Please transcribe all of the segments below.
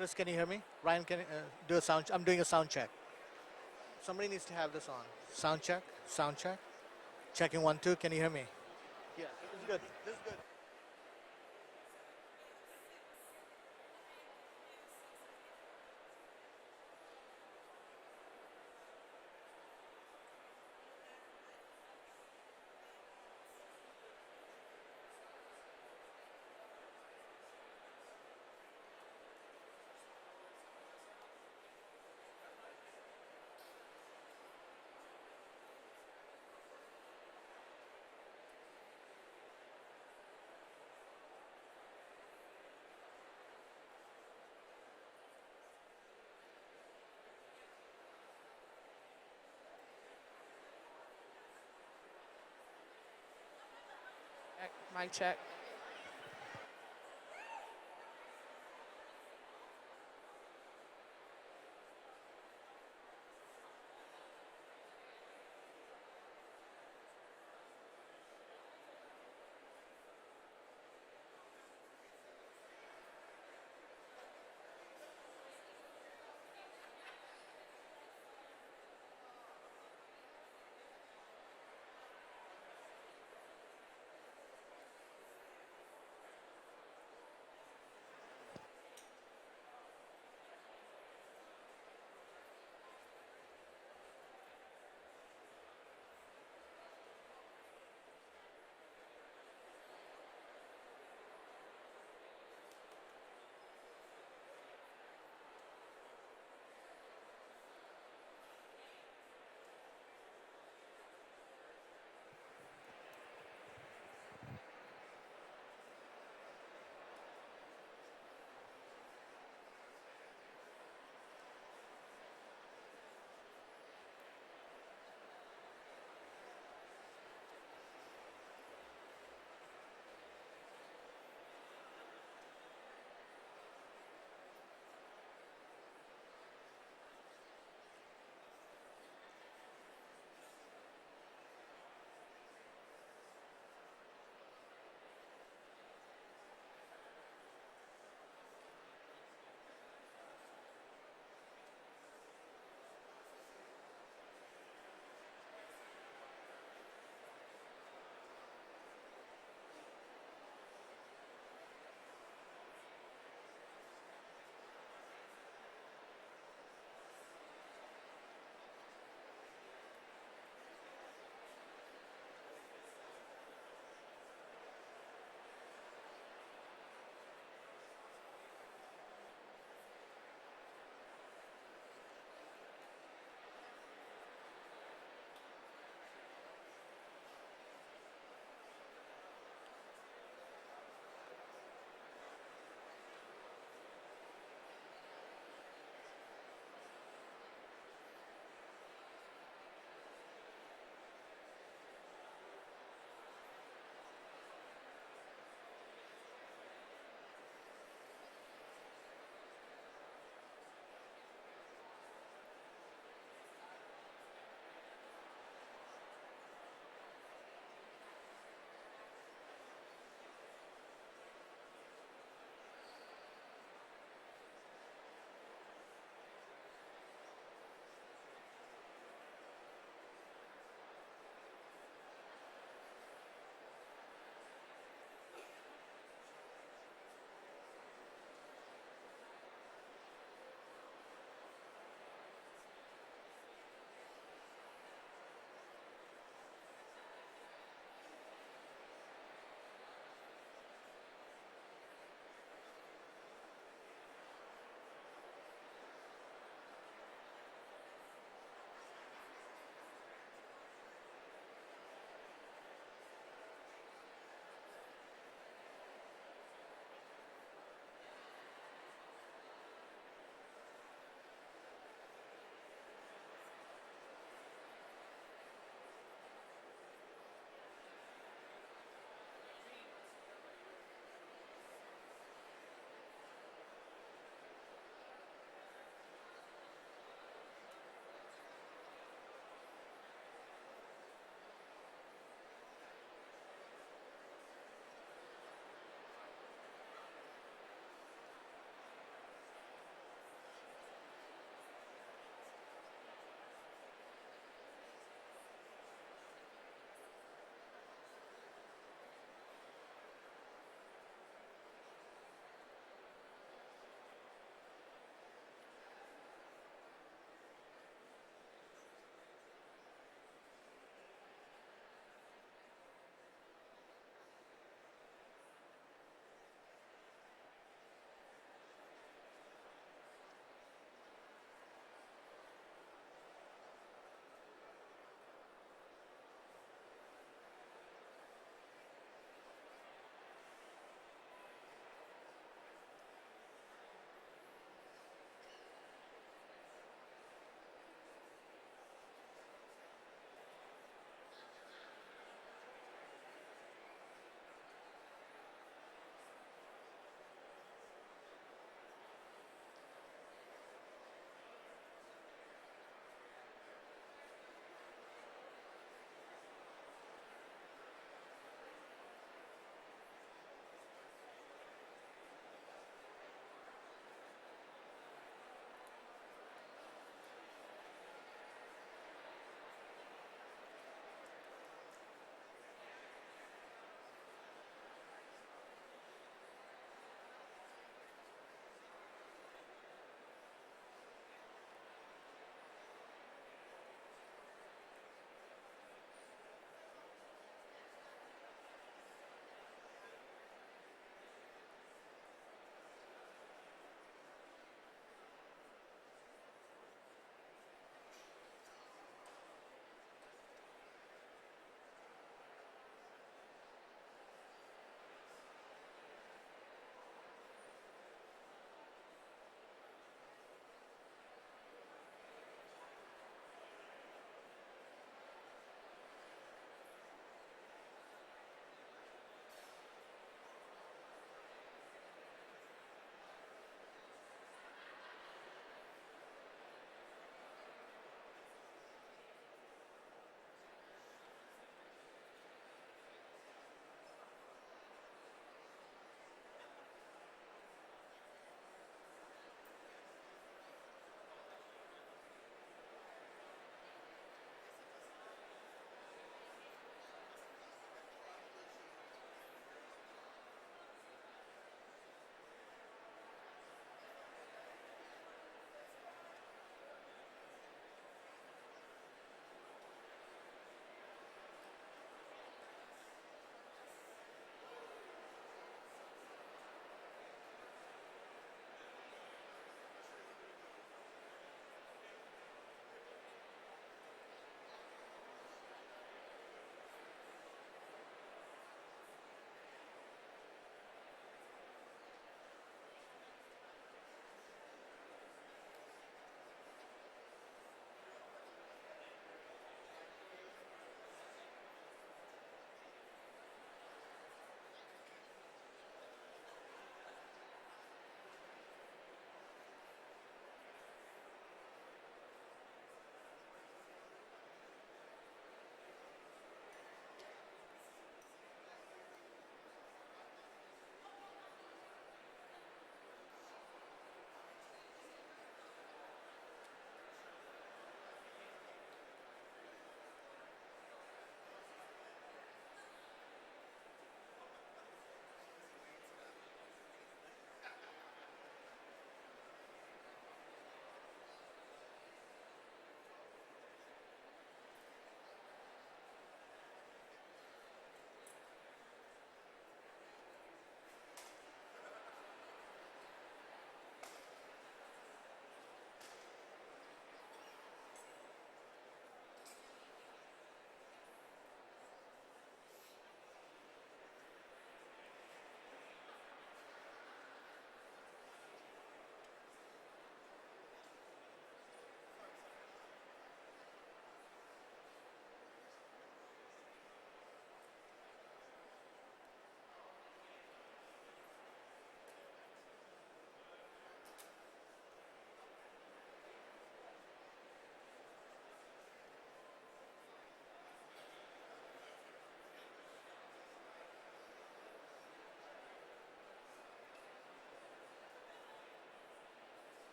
Chris, can you hear me? Ryan, can do a sound? I'm doing a sound check. Somebody needs to have this on. Sound check. Sound check. Checking one two. Can you hear me? Yeah, this is good. This is good. Mic check.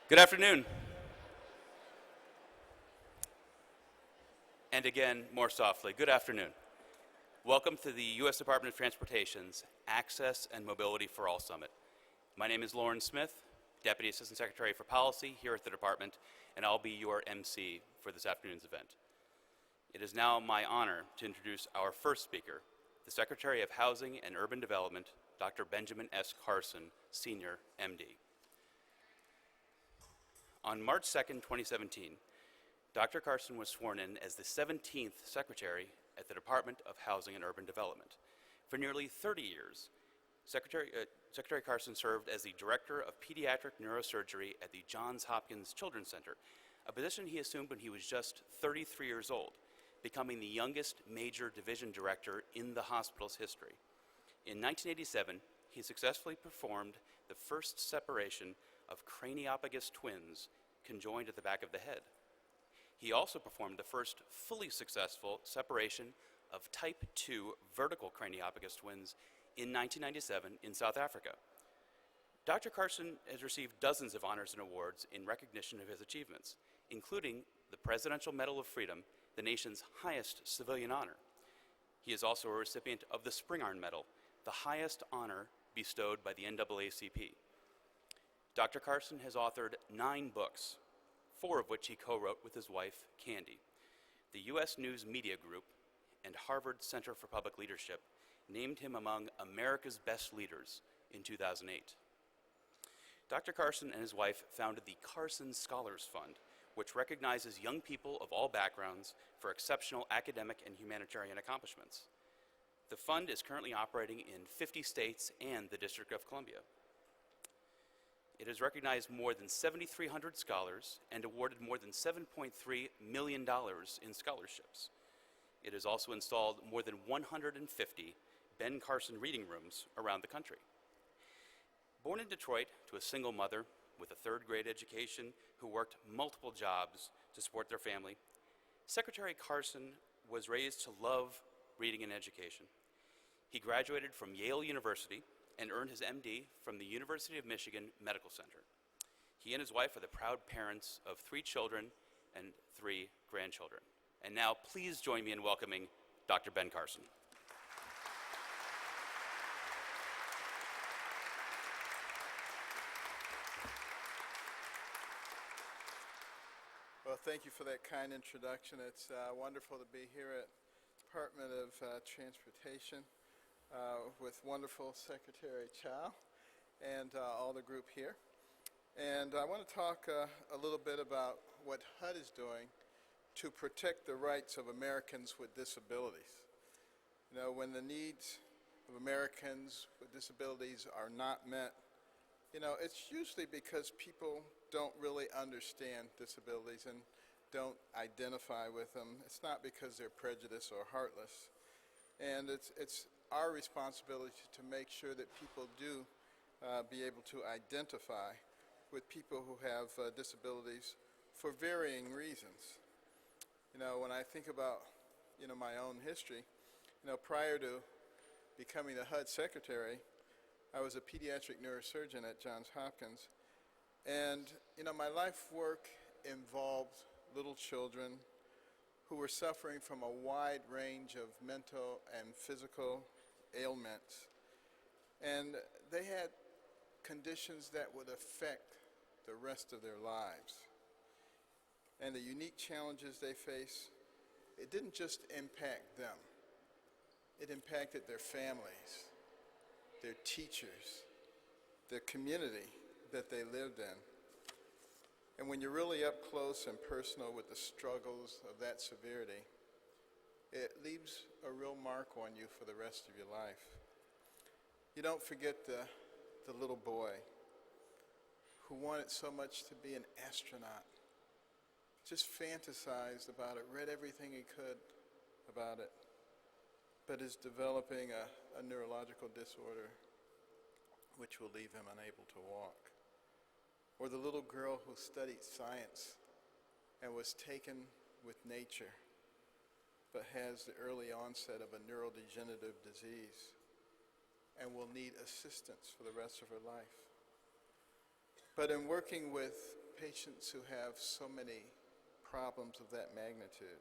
Good afternoon. And again, more softly, good afternoon. Welcome to the U.S. Department of Transportation's Access and Mobility for All Summit. My name is Lauren Smith, Deputy Assistant Secretary for Policy here at the Department, and I'll be your MC for this afternoon's event. It is now my honor to introduce our first speaker, the Secretary of Housing and Urban Development, Dr. Benjamin S. Carson, Senior, MD. On March 2nd, 2017, Dr. Carson was sworn in as the 17th Secretary at the Department of Housing and Urban Development. For nearly 30 years, Secretary Carson served as the Director of Pediatric Neurosurgery at the Johns Hopkins Children's Center, a position he assumed when he was just 33 years old, becoming the youngest major division director in the hospital's history. In 1987, he successfully performed the first separation of craniopagus twins conjoined at the back of the head. He also performed the first fully successful separation of type 2 vertical craniopagus twins in 1997 in South Africa. Dr. Carson has received dozens of honors and awards in recognition of his achievements, including the Presidential Medal of Freedom, the nation's highest civilian honor. He is also a recipient of the Spingarn Medal, the highest honor bestowed by the NAACP. Dr. Carson has authored 9 books, 4 of which he co-wrote with his wife, Candy. The U.S. News Media Group and Harvard Center for Public Leadership named him among America's best leaders in 2008. Dr. Carson and his wife founded the Carson Scholars Fund, which recognizes young people of all backgrounds for exceptional academic and humanitarian accomplishments. The fund is currently operating in 50 states and the District of Columbia. It has recognized more than 7,300 scholars and awarded more than $7.3 million in scholarships. It has also installed more than 150 Ben Carson reading rooms around the country. Born in Detroit to a single mother with a 3rd grade education who worked multiple jobs to support their family, Secretary Carson was raised to love reading and education. He graduated from Yale University and earned his MD from the University of Michigan Medical Center. He and his wife are the proud parents of 3 children and 3 grandchildren. And now please join me in welcoming Dr. Ben Carson. Well, thank you for that kind introduction. It's wonderful to be here at Department of Transportation with wonderful Secretary Chow and all the group here. And I want to talk a little bit about what HUD is doing to protect the rights of Americans with disabilities. You know, when the needs of Americans with disabilities are not met, you know, it's usually because people don't really understand disabilities and don't identify with them. It's not because they're prejudiced or heartless. And it's our responsibility to make sure that people do be able to identify with people who have disabilities for varying reasons. You know, when I think about, you know, my own history, you know, prior to becoming the HUD secretary, I was a pediatric neurosurgeon at Johns Hopkins. And, you know, my life work involved little children who were suffering from a wide range of mental and physical ailments. And they had conditions that would affect the rest of their lives. And the unique challenges they face, it didn't just impact them. It impacted their families, their teachers, the community that they lived in. And when you're really up close and personal with the struggles of that severity, it leaves a real mark on you for the rest of your life. You don't forget the little boy who wanted so much to be an astronaut, just fantasized about it, read everything he could about it, but is developing a neurological disorder which will leave him unable to walk. Or the little girl who studied science and was taken with nature, but has the early onset of a neurodegenerative disease and will need assistance for the rest of her life. But in working with patients who have so many problems of that magnitude,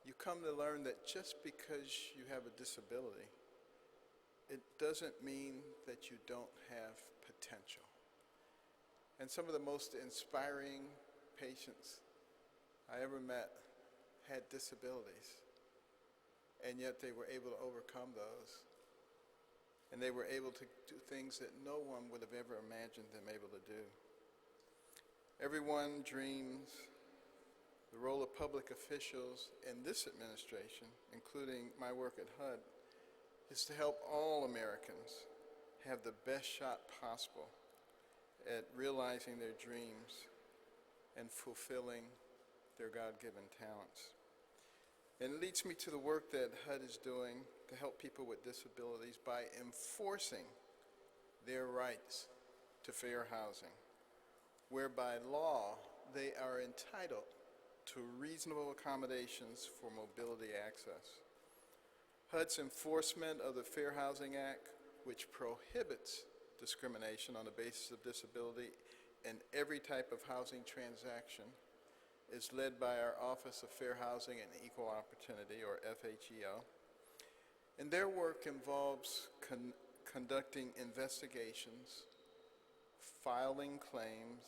you come to learn that just because you have a disability, it doesn't mean that you don't have potential. And some of the most inspiring patients I ever met had disabilities, and yet they were able to overcome those. And they were able to do things that no one would have ever imagined them able to do. Everyone dreams. The role of public officials in this administration, including my work at HUD, is to help all Americans have the best shot possible at realizing their dreams and fulfilling their God-given talents. And it leads me to the work that HUD is doing to help people with disabilities by enforcing their rights to fair housing, where by law they are entitled to reasonable accommodations for mobility access. HUD's enforcement of the Fair Housing Act, which prohibits discrimination on the basis of disability in every type of housing transaction, is led by our Office of Fair Housing and Equal Opportunity, or FHEO. And their work involves conducting investigations, filing claims,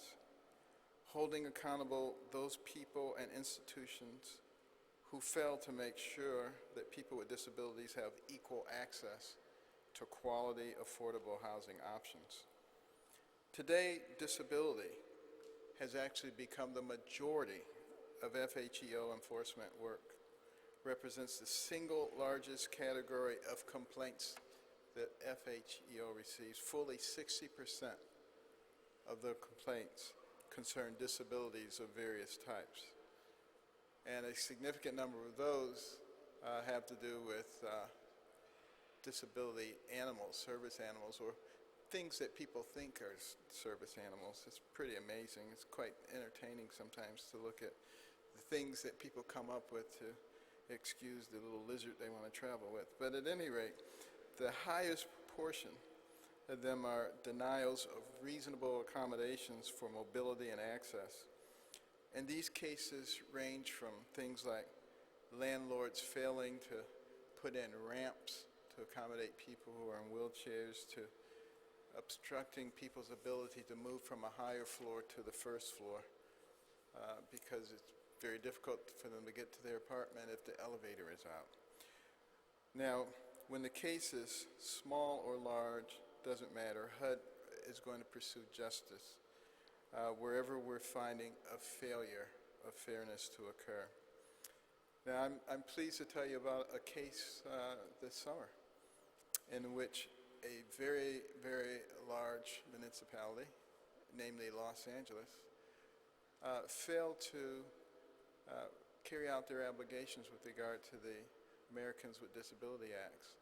holding accountable those people and institutions who fail to make sure that people with disabilities have equal access to quality, affordable housing options. Today, disability has actually become the majority of FHEO enforcement work, represents the single largest category of complaints that FHEO receives. Fully 60% of the complaints concern disabilities of various types. And a significant number of those have to do with disability animals, service animals, or things that people think are service animals. It's pretty amazing. It's quite entertaining sometimes to look at the things that people come up with to excuse the little lizard they want to travel with. But at any rate, the highest proportion of them are denials of reasonable accommodations for mobility and access. And these cases range from things like landlords failing to put in ramps to accommodate people who are in wheelchairs, to obstructing people's ability to move from a higher floor to the first floor because it's very difficult for them to get to their apartment if the elevator is out. Now, when the case is small or large, doesn't matter, HUD is going to pursue justice wherever we're finding a failure of fairness to occur. Now, I'm pleased to tell you about a case this summer in which a very, very large municipality, namely Los Angeles, failed to carry out their obligations with regard to the Americans with Disability Acts,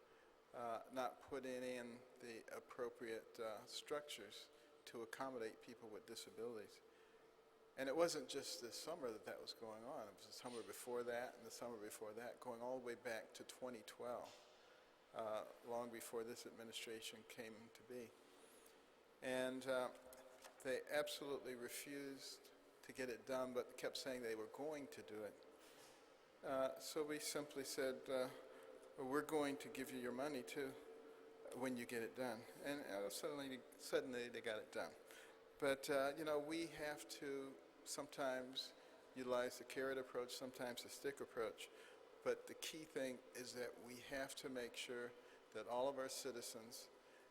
not putting in the appropriate structures to accommodate people with disabilities. And it wasn't just this summer that that was going on. It was the summer before that and the summer before that, going all the way back to 2012, long before this administration came to be. And they absolutely refused to get it done, but kept saying they were going to do it. So we simply said, we're going to give you your money too when you get it done. And suddenly they got it done. But we have to sometimes utilize the carrot approach, sometimes the stick approach. But the key thing is that we have to make sure that all of our citizens,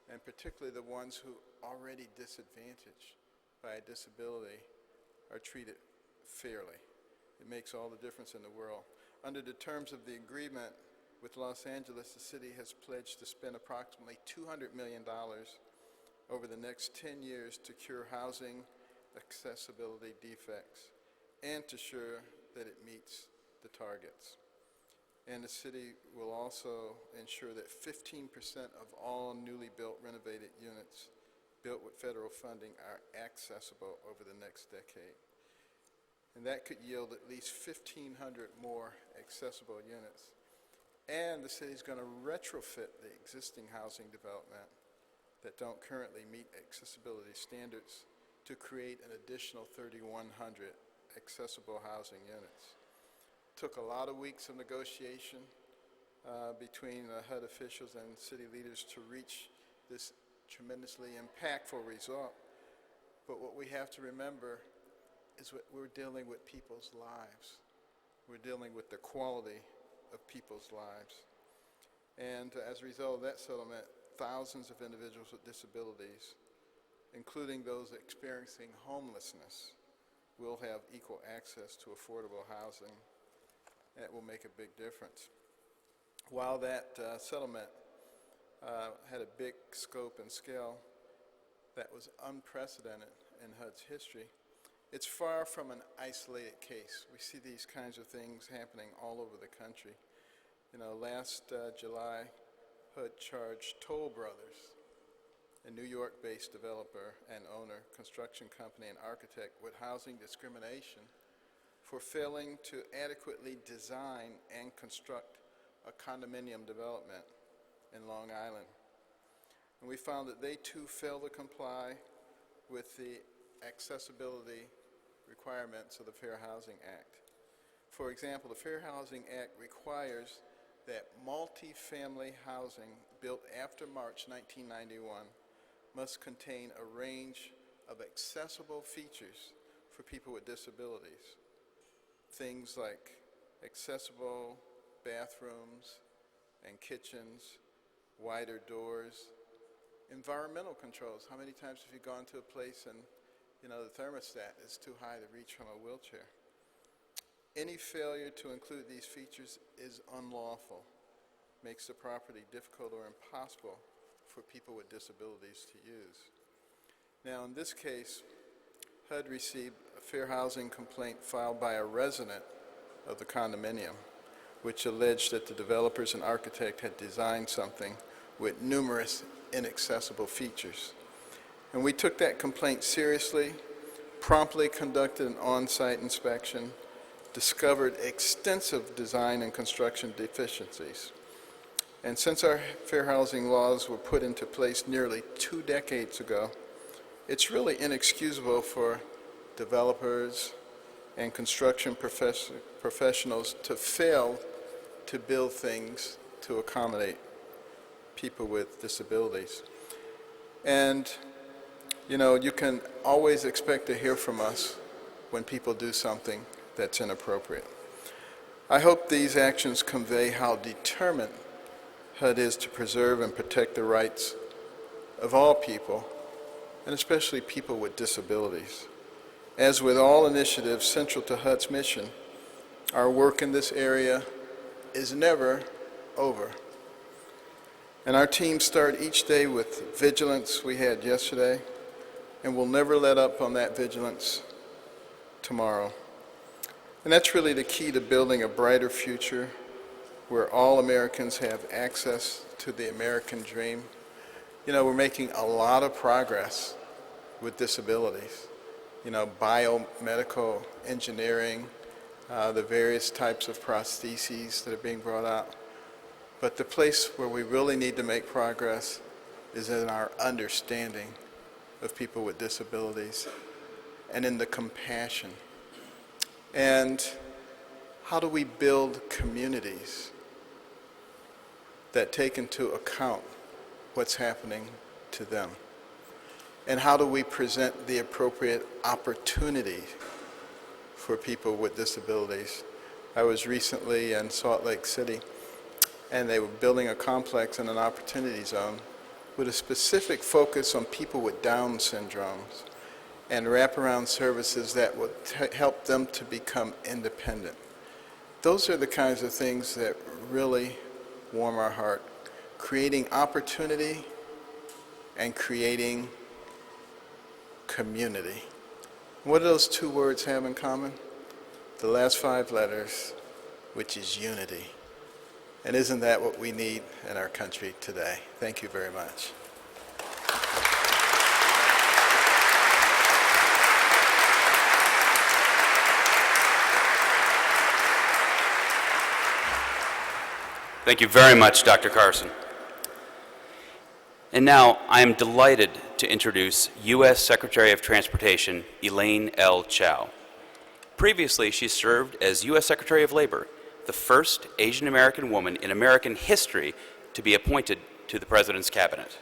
and particularly the ones who are already disadvantaged by a disability, are treated fairly. It makes all the difference in the world. Under the terms of the agreement with Los Angeles, the city has pledged to spend approximately $200 million over the next 10 years to cure housing accessibility defects and to ensure that it meets the targets. And the city will also ensure that 15% of all newly built renovated units built with federal funding are accessible over the next decade. And that could yield at least 1,500 more accessible units. And the city's going to retrofit the existing housing development that don't currently meet accessibility standards to create an additional 3,100 accessible housing units. Took a lot of weeks of negotiation between HUD officials and city leaders to reach this tremendously impactful result. But what we have to remember is that we're dealing with people's lives. We're dealing with the quality of people's lives. And as a result of that settlement, thousands of individuals with disabilities, including those experiencing homelessness, will have equal access to affordable housing. That will make a big difference. While that settlement had a big scope and scale that was unprecedented in HUD's history, it's far from an isolated case. We see these kinds of things happening all over the country. You know, last July, HUD charged Toll Brothers, a New York-based developer and owner, construction company, and architect, with housing discrimination for failing to adequately design and construct a condominium development in Long Island. And we found that they too failed to comply with the accessibility requirements of the Fair Housing Act. For example, the Fair Housing Act requires that multi-family housing built after March 1991 must contain a range of accessible features for people with disabilities. Things like accessible bathrooms and kitchens, wider doors, environmental controls. How many times have you gone to a place and the thermostat is too high to reach from a wheelchair? Any failure to include these features is unlawful, makes the property difficult or impossible for people with disabilities to use. Now, in this case, HUD received a fair housing complaint filed by a resident of the condominium, which alleged that the developers and architect had designed something with numerous inaccessible features. And we took that complaint seriously, promptly conducted an on-site inspection, discovered extensive design and construction deficiencies. And since our fair housing laws were put into place nearly 2 decades ago, it's really inexcusable for developers and construction professionals to fail to build things to accommodate people with disabilities. And you can always expect to hear from us when people do something that's inappropriate. I hope these actions convey how determined HUD is to preserve and protect the rights of all people, and especially people with disabilities. As with all initiatives central to HUD's mission, our work in this area is never over. And our teams start each day with vigilance we had yesterday, and we'll never let up on that vigilance tomorrow. And that's really the key to building a brighter future where all Americans have access to the American dream. We're making a lot of progress with disabilities. Biomedical engineering, the various types of prostheses that are being brought out. But the place where we really need to make progress is in our understanding of people with disabilities and in the compassion. And how do we build communities that take into account what's happening to them? And how do we present the appropriate opportunity for people with disabilities? I was recently in Salt Lake City, and they were building a complex in an opportunity zone with a specific focus on people with Down syndromes and wraparound services that would help them to become independent. Those are the kinds of things that really warm our heart. Creating opportunity and creating community. What do those 2 words have in common? The last 5 letters, which is unity. And isn't that what we need in our country today? Thank you very much. Thank you very much, Dr. Carson. And now I am delighted to introduce U.S. Secretary of Transportation Elaine L. Chao. Previously, she served as U.S. Secretary of Labor, the first Asian American woman in American history to be appointed to the President's Cabinet.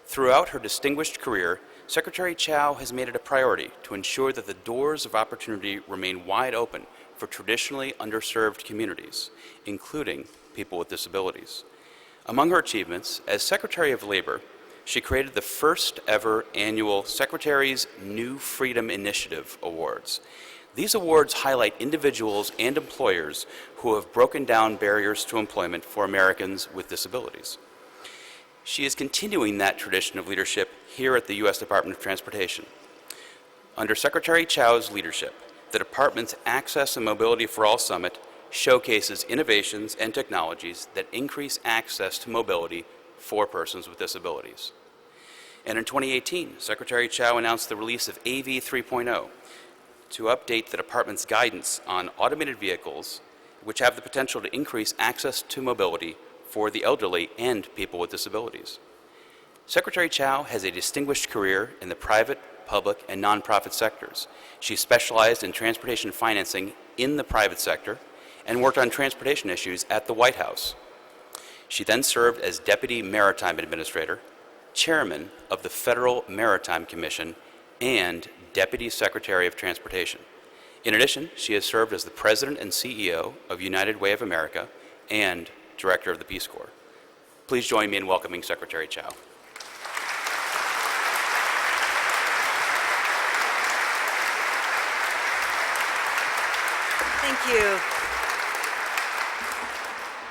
Throughout her distinguished career, Secretary Chao has made it a priority to ensure that the doors of opportunity remain wide open for traditionally underserved communities, including people with disabilities. Among her achievements, as Secretary of Labor, she created the first ever annual Secretary's New Freedom Initiative Awards. These awards highlight individuals and employers who have broken down barriers to employment for Americans with disabilities. She is continuing that tradition of leadership here at the U.S. Department of Transportation. Under Secretary Chao's leadership, the Department's Access and Mobility for All Summit showcases innovations and technologies that increase access to mobility for persons with disabilities. And in 2018, Secretary Chao announced the release of AV 3.0 to update the department's guidance on automated vehicles, which have the potential to increase access to mobility for the elderly and people with disabilities. Secretary Chao has a distinguished career in the private, public, and nonprofit sectors. She specialized in transportation financing in the private sector and worked on transportation issues at the White House. She then served as Deputy Maritime Administrator, Chairman of the Federal Maritime Commission, and Deputy Secretary of Transportation. In addition, she has served as the President and CEO of United Way of America and Director of the Peace Corps. Please join me in welcoming Secretary Chao. Thank you.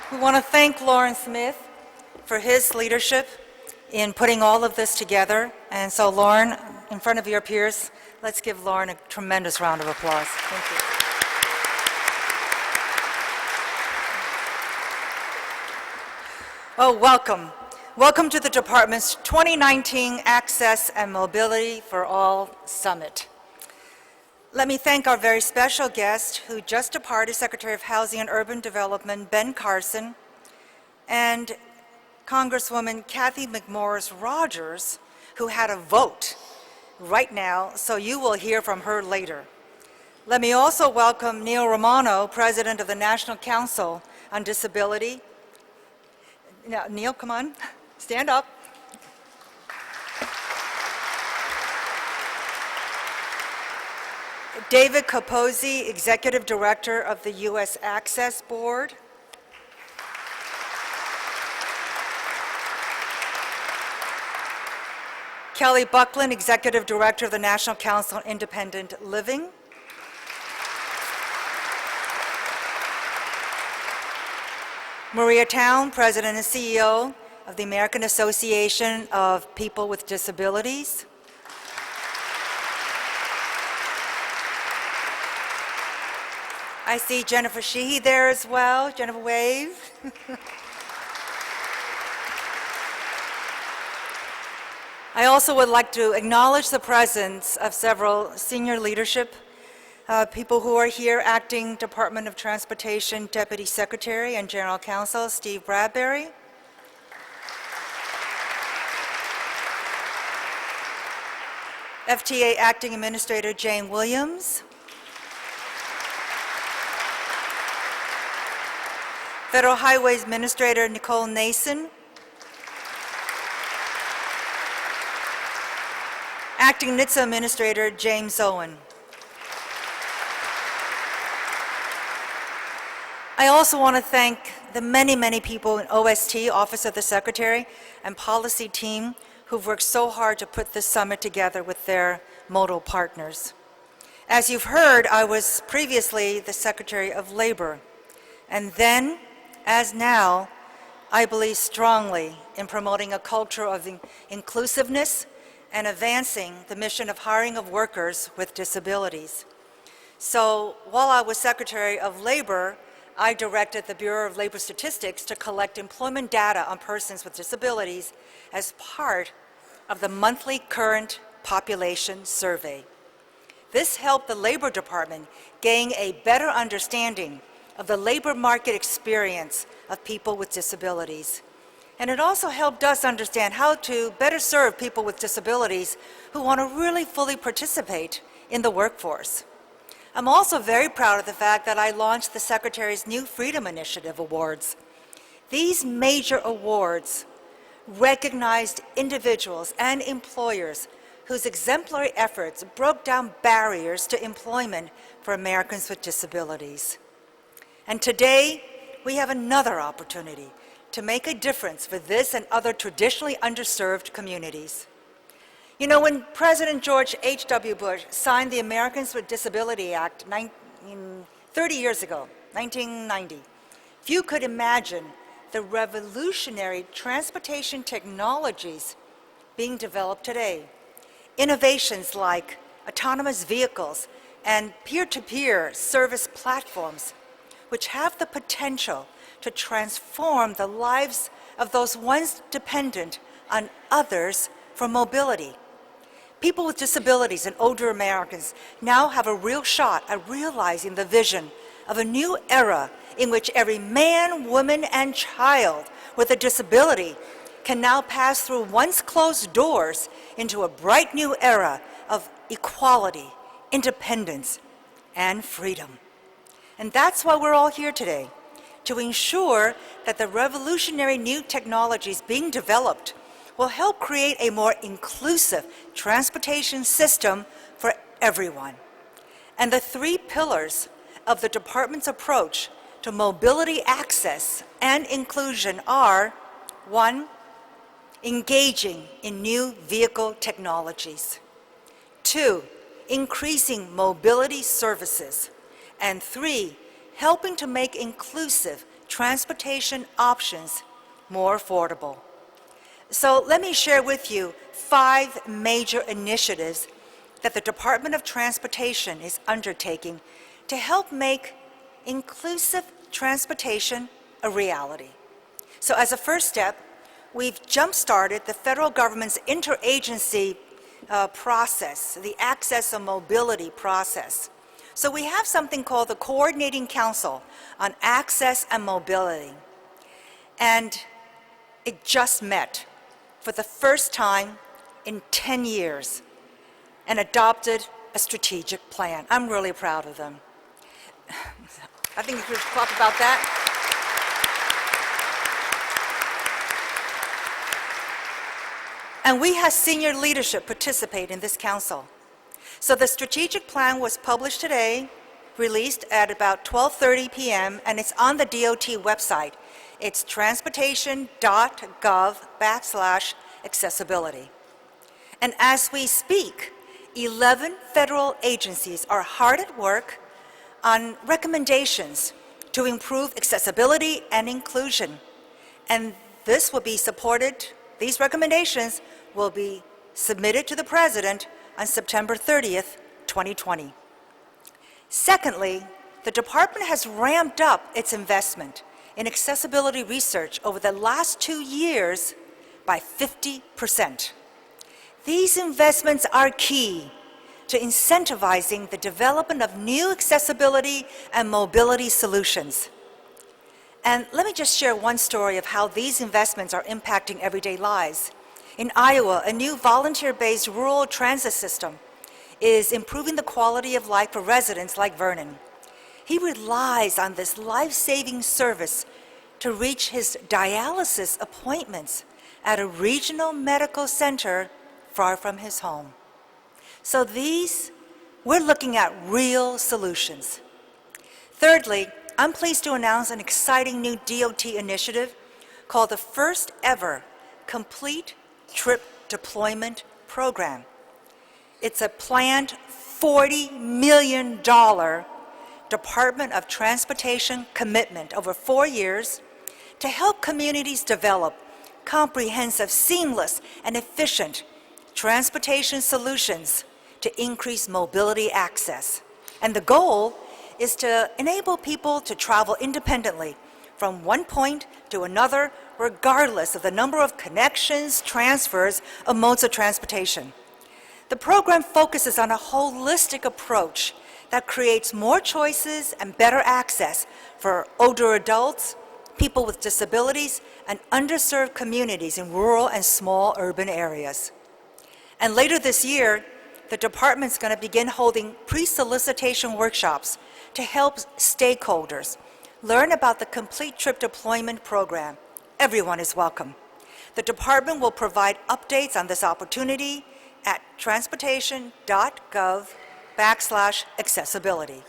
We want to thank Lauren Smith for his leadership in putting all of this together. And so, Lauren, in front of your peers, let's give Lauren a tremendous round of applause. Thank you. Oh, welcome. Welcome to the Department's 2019 Access and Mobility for All Summit. Let me thank our very special guest who just departed, Secretary of Housing and Urban Development, Ben Carson, and Congresswoman Kathy McMorris Rogers, who had a vote right now, so you will hear from her later. Let me also welcome Neil Romano, President of the National Council on Disability. Now, Neil, come on, stand up. David Capozzi, Executive Director of the U.S. Access Board. Kelly Buckland, Executive Director of the National Council on Independent Living. Maria Town, President and CEO of the American Association of People with Disabilities. I see Jennifer Sheehy there as well. Jennifer, wave. I also would like to acknowledge the presence of several senior leadership people who are here. Acting Department of Transportation Deputy Secretary and General Counsel Steve Bradbury. FTA Acting Administrator Jane Williams. Federal Highways Administrator Nicole Nason. Acting NHTSA Administrator James Owen. I also want to thank the many, many people in OST, Office of the Secretary, and policy team who've worked so hard to put this summit together with their modal partners. As you've heard, I was previously the Secretary of Labor, and then, as now, I believe strongly in promoting a culture of inclusiveness and advancing the mission of hiring of workers with disabilities. So while I was Secretary of Labor, I directed the Bureau of Labor Statistics to collect employment data on persons with disabilities as part of the monthly current population survey. This helped the Labor Department gain a better understanding of the labor market experience of people with disabilities. And it also helped us understand how to better serve people with disabilities who want to really fully participate in the workforce. I'm also very proud of the fact that I launched the Secretary's New Freedom Initiative Awards. These major awards recognized individuals and employers whose exemplary efforts broke down barriers to employment for Americans with disabilities. And today, we have another opportunity to make a difference for this and other traditionally underserved communities. You know, when President George H.W. Bush signed the Americans with Disability Act 30 years ago, 1990, few could imagine the revolutionary transportation technologies being developed today. Innovations like autonomous vehicles and peer-to-peer service platforms, which have the potential to transform the lives of those once dependent on others for mobility. People with disabilities and older Americans now have a real shot at realizing the vision of a new era in which every man, woman, and child with a disability can now pass through once closed doors into a bright new era of equality, independence, and freedom. And that's why we're all here today, to ensure that the revolutionary new technologies being developed will help create a more inclusive transportation system for everyone. And the three pillars of the department's approach to mobility access and inclusion are: 1, engaging in new vehicle technologies; 2, increasing mobility services; and 3, helping to make inclusive transportation options more affordable. So let me share with you 5 major initiatives that the Department of Transportation is undertaking to help make inclusive transportation a reality. So as a first step, we've jump-started the federal government's interagency process, the Access and Mobility process. So we have something called the Coordinating Council on Access and Mobility. And it just met for the first time in 10 years and adopted a strategic plan. I'm really proud of them. I think you could talk about that. And we have senior leadership participate in this council. So the strategic plan was published today, released at about 12:30 p.m., and it's on the DOT website. It's transportation.gov/accessibility. And as we speak, 11 federal agencies are hard at work on recommendations to improve accessibility and inclusion. And this will be supported, these recommendations will be submitted to the President on September 30th, 2020. Secondly, the department has ramped up its investment in accessibility research over the last 2 years by 50%. These investments are key to incentivizing the development of new accessibility and mobility solutions. And let me just share one story of how these investments are impacting everyday lives. In Iowa, a new volunteer-based rural transit system is improving the quality of life for residents like Vernon. He relies on this life-saving service to reach his dialysis appointments at a regional medical center far from his home. So we're looking at real solutions. Thirdly, I'm pleased to announce an exciting new DOT initiative called the First Ever Complete Trip Deployment Program. It's a planned $40 million Department of Transportation commitment over 4 years to help communities develop comprehensive, seamless, and efficient transportation solutions to increase mobility access. And the goal is to enable people to travel independently from one point to another, regardless of the number of connections, transfers, or modes of transportation. The program focuses on a holistic approach that creates more choices and better access for older adults, people with disabilities, and underserved communities in rural and small urban areas. And later this year, the department's going to begin holding pre-solicitation workshops to help stakeholders learn about the Complete Trip Deployment Program. Everyone is welcome. The department will provide updates on this opportunity at transportation.gov/accessibility.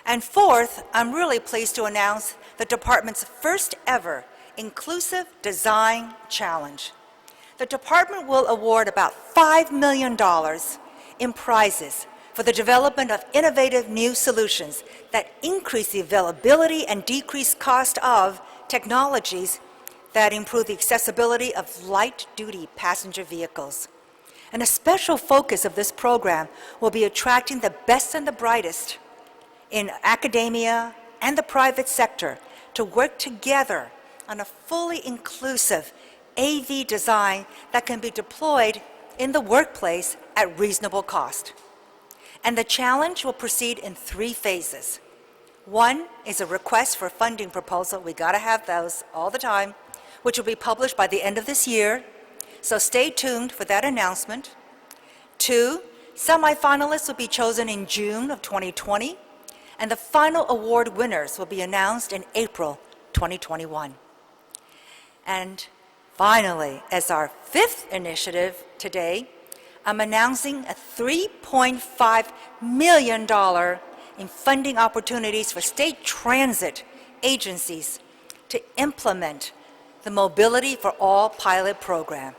And fourth, I'm really pleased to announce the department's first ever Inclusive Design Challenge. The department will award about $5 million in prizes for the development of innovative new solutions that increase the availability and decrease cost of technologies that improve the accessibility of light-duty passenger vehicles. And a special focus of this program will be attracting the best and the brightest in academia and the private sector to work together on a fully inclusive AV design that can be deployed in the workplace at reasonable cost. And the challenge will proceed in 3 phases. One is a request for funding proposal. We got to have those all the time, which will be published by the end of this year. So stay tuned for that announcement. 2, semifinalists will be chosen in June of 2020, and the final award winners will be announced in April 2021. And finally, as our 5th initiative today, I'm announcing a $3.5 million in funding opportunities for state transit agencies to implement the Mobility for All pilot program.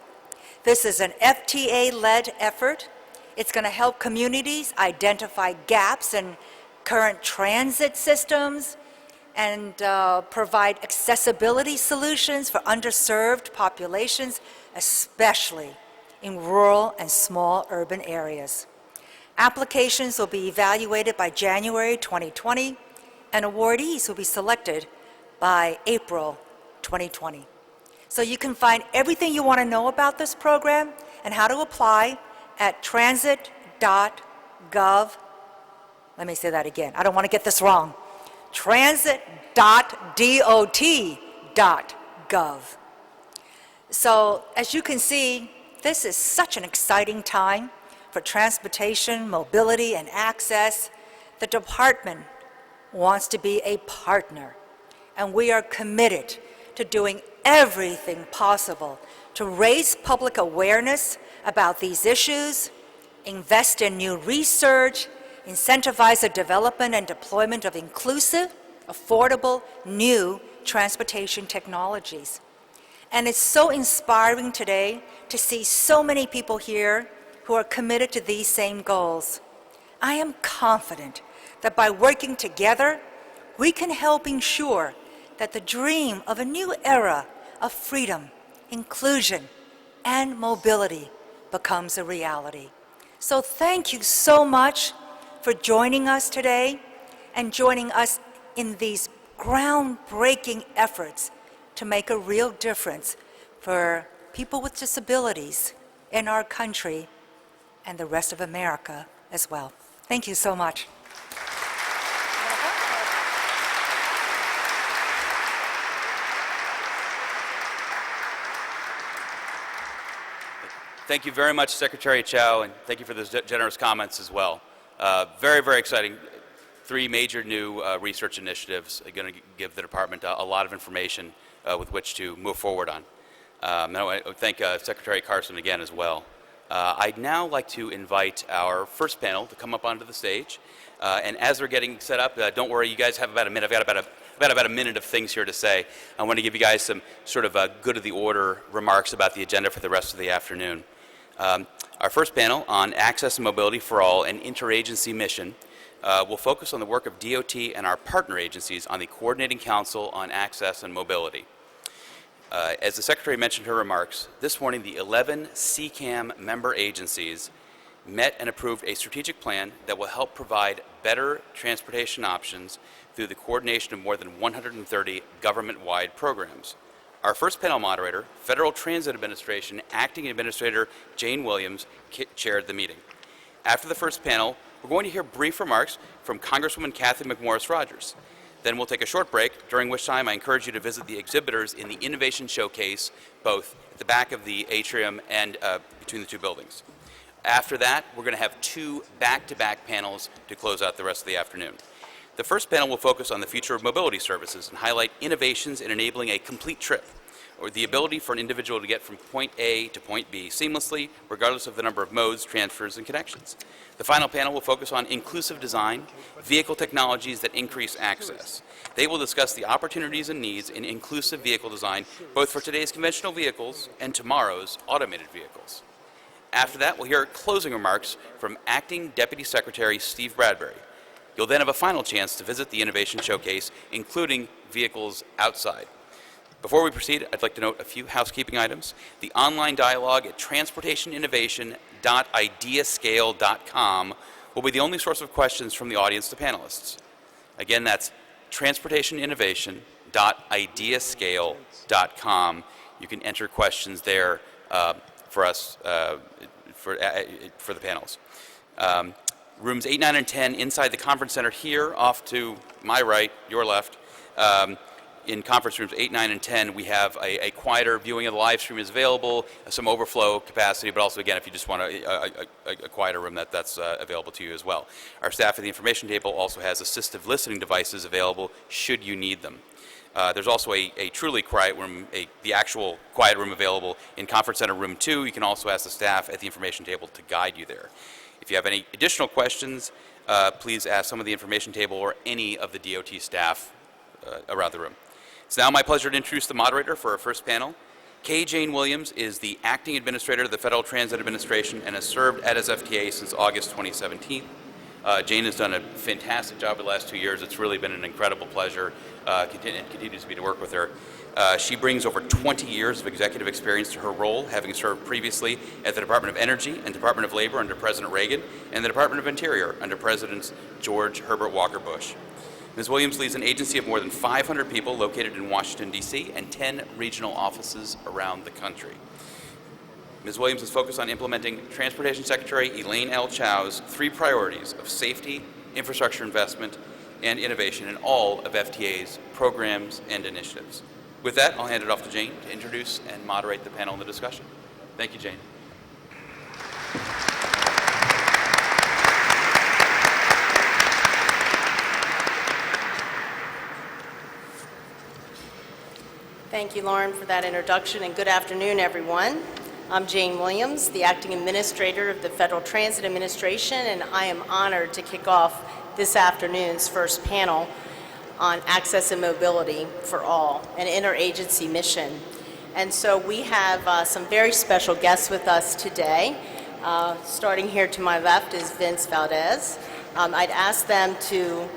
This is an FTA-led effort. It's going to help communities identify gaps in current transit systems and provide accessibility solutions for underserved populations, especially in rural and small urban areas. Applications will be evaluated by January 2020, and awardees will be selected by April 2020. So you can find everything you want to know about this program and how to apply at transit.gov. Let me say that again. I don't want to get this wrong. transit.dot.gov. So as you can see, this is such an exciting time for transportation, mobility, and access. The department wants to be a partner, and we are committed to doing everything possible to raise public awareness about these issues, invest in new research, incentivize the development and deployment of inclusive, affordable, new transportation technologies. And it's so inspiring today to see so many people here who are committed to these same goals. I am confident that by working together, we can help ensure that the dream of a new era of freedom, inclusion, and mobility becomes a reality. So thank you so much for joining us today and joining us in these groundbreaking efforts to make a real difference for people with disabilities in our country and the rest of America as well. Thank you so much. Thank you very much, Secretary Chow, and thank you for those generous comments as well. Very, very exciting. 3 major new research initiatives are going to give the department a lot of information with which to move forward on. I want to thank Secretary Carson again as well. I'd now like to invite our first panel to come up onto the stage. And as they're getting set up, don't worry, you guys have about a minute. I've got about a minute of things here to say. I want to give you guys some sort of good of the order remarks about the agenda for the rest of the afternoon. Our first panel on access and mobility for all, an interagency mission, will focus on the work of DOT and our partner agencies on the Coordinating Council on Access and Mobility. As the Secretary mentioned in her remarks, this morning the 11 CCAM member agencies met and approved a strategic plan that will help provide better transportation options through the coordination of more than 130 government-wide programs. Our first panel moderator, Federal Transit Administration Acting Administrator Jane Williams, chaired the meeting. After the first panel, we're going to hear brief remarks from Congresswoman Cathy McMorris Rodgers. Then we'll take a short break, during which time I encourage you to visit the exhibitors in the Innovation Showcase, both at the back of the atrium and between the two buildings. After that, we're going to have 2 back-to-back panels to close out the rest of the afternoon. The first panel will focus on the future of mobility services and highlight innovations in enabling a complete trip, or the ability for an individual to get from point A to point B seamlessly, regardless of the number of modes, transfers, and connections. The final panel will focus on inclusive design, vehicle technologies that increase access. They will discuss the opportunities and needs in inclusive vehicle design, both for today's conventional vehicles and tomorrow's automated vehicles. After that, we'll hear closing remarks from Acting Deputy Secretary Steve Bradbury. You'll then have a final chance to visit the Innovation Showcase, including vehicles outside. Before we proceed, I'd like to note a few housekeeping items. The online dialogue at transportationinnovation.ideascale.com will be the only source of questions from the audience to panelists. Again, that's transportationinnovation.ideascale.com. You can enter questions there for us, for the panels. Rooms 8, 9, and 10 inside the conference center here, off to my right, your left. In conference rooms 8, 9, and 10, we have a quieter viewing of the live stream is available, some overflow capacity, but also, again, if you just want a quieter room, that's available to you as well. Our staff at the information table also has assistive listening devices available should you need them. There's also a truly quiet room, the actual quiet room available in Conference Center Room 2. You can also ask the staff at the information table to guide you there. If you have any additional questions, please ask some of the information table or any of the DOT staff around the room. It's now my pleasure to introduce the moderator for our first panel. Kay Jane Williams is the Acting Administrator of the Federal Transit Administration and has served at SFTA since August 2017. Jane has done a fantastic job the last 2 years. It's really been an incredible pleasure and continues to be to work with her. She brings over 20 years of executive experience to her role, having served previously at the Department of Energy and Department of Labor under President Reagan and the Department of Interior under Presidents George Herbert Walker Bush. Ms. Williams leads an agency of more than 500 people located in Washington, D.C. and 10 regional offices around the country. Ms. Williams is focused on implementing Transportation Secretary Elaine L. Chao's 3 priorities of safety, infrastructure investment, and innovation in all of FTA's programs and initiatives. With that, I'll hand it off to Jane to introduce and moderate the panel and the discussion. Thank you, Jane. Thank you, Lauren, for that introduction, and good afternoon, everyone. I'm Jane Williams, the Acting Administrator of the Federal Transit Administration, and I am honored to kick off this afternoon's first panel on access and mobility for all, an interagency mission. And so we have some very special guests with us today. Starting here to my left is Vince Valdez. I'd ask them to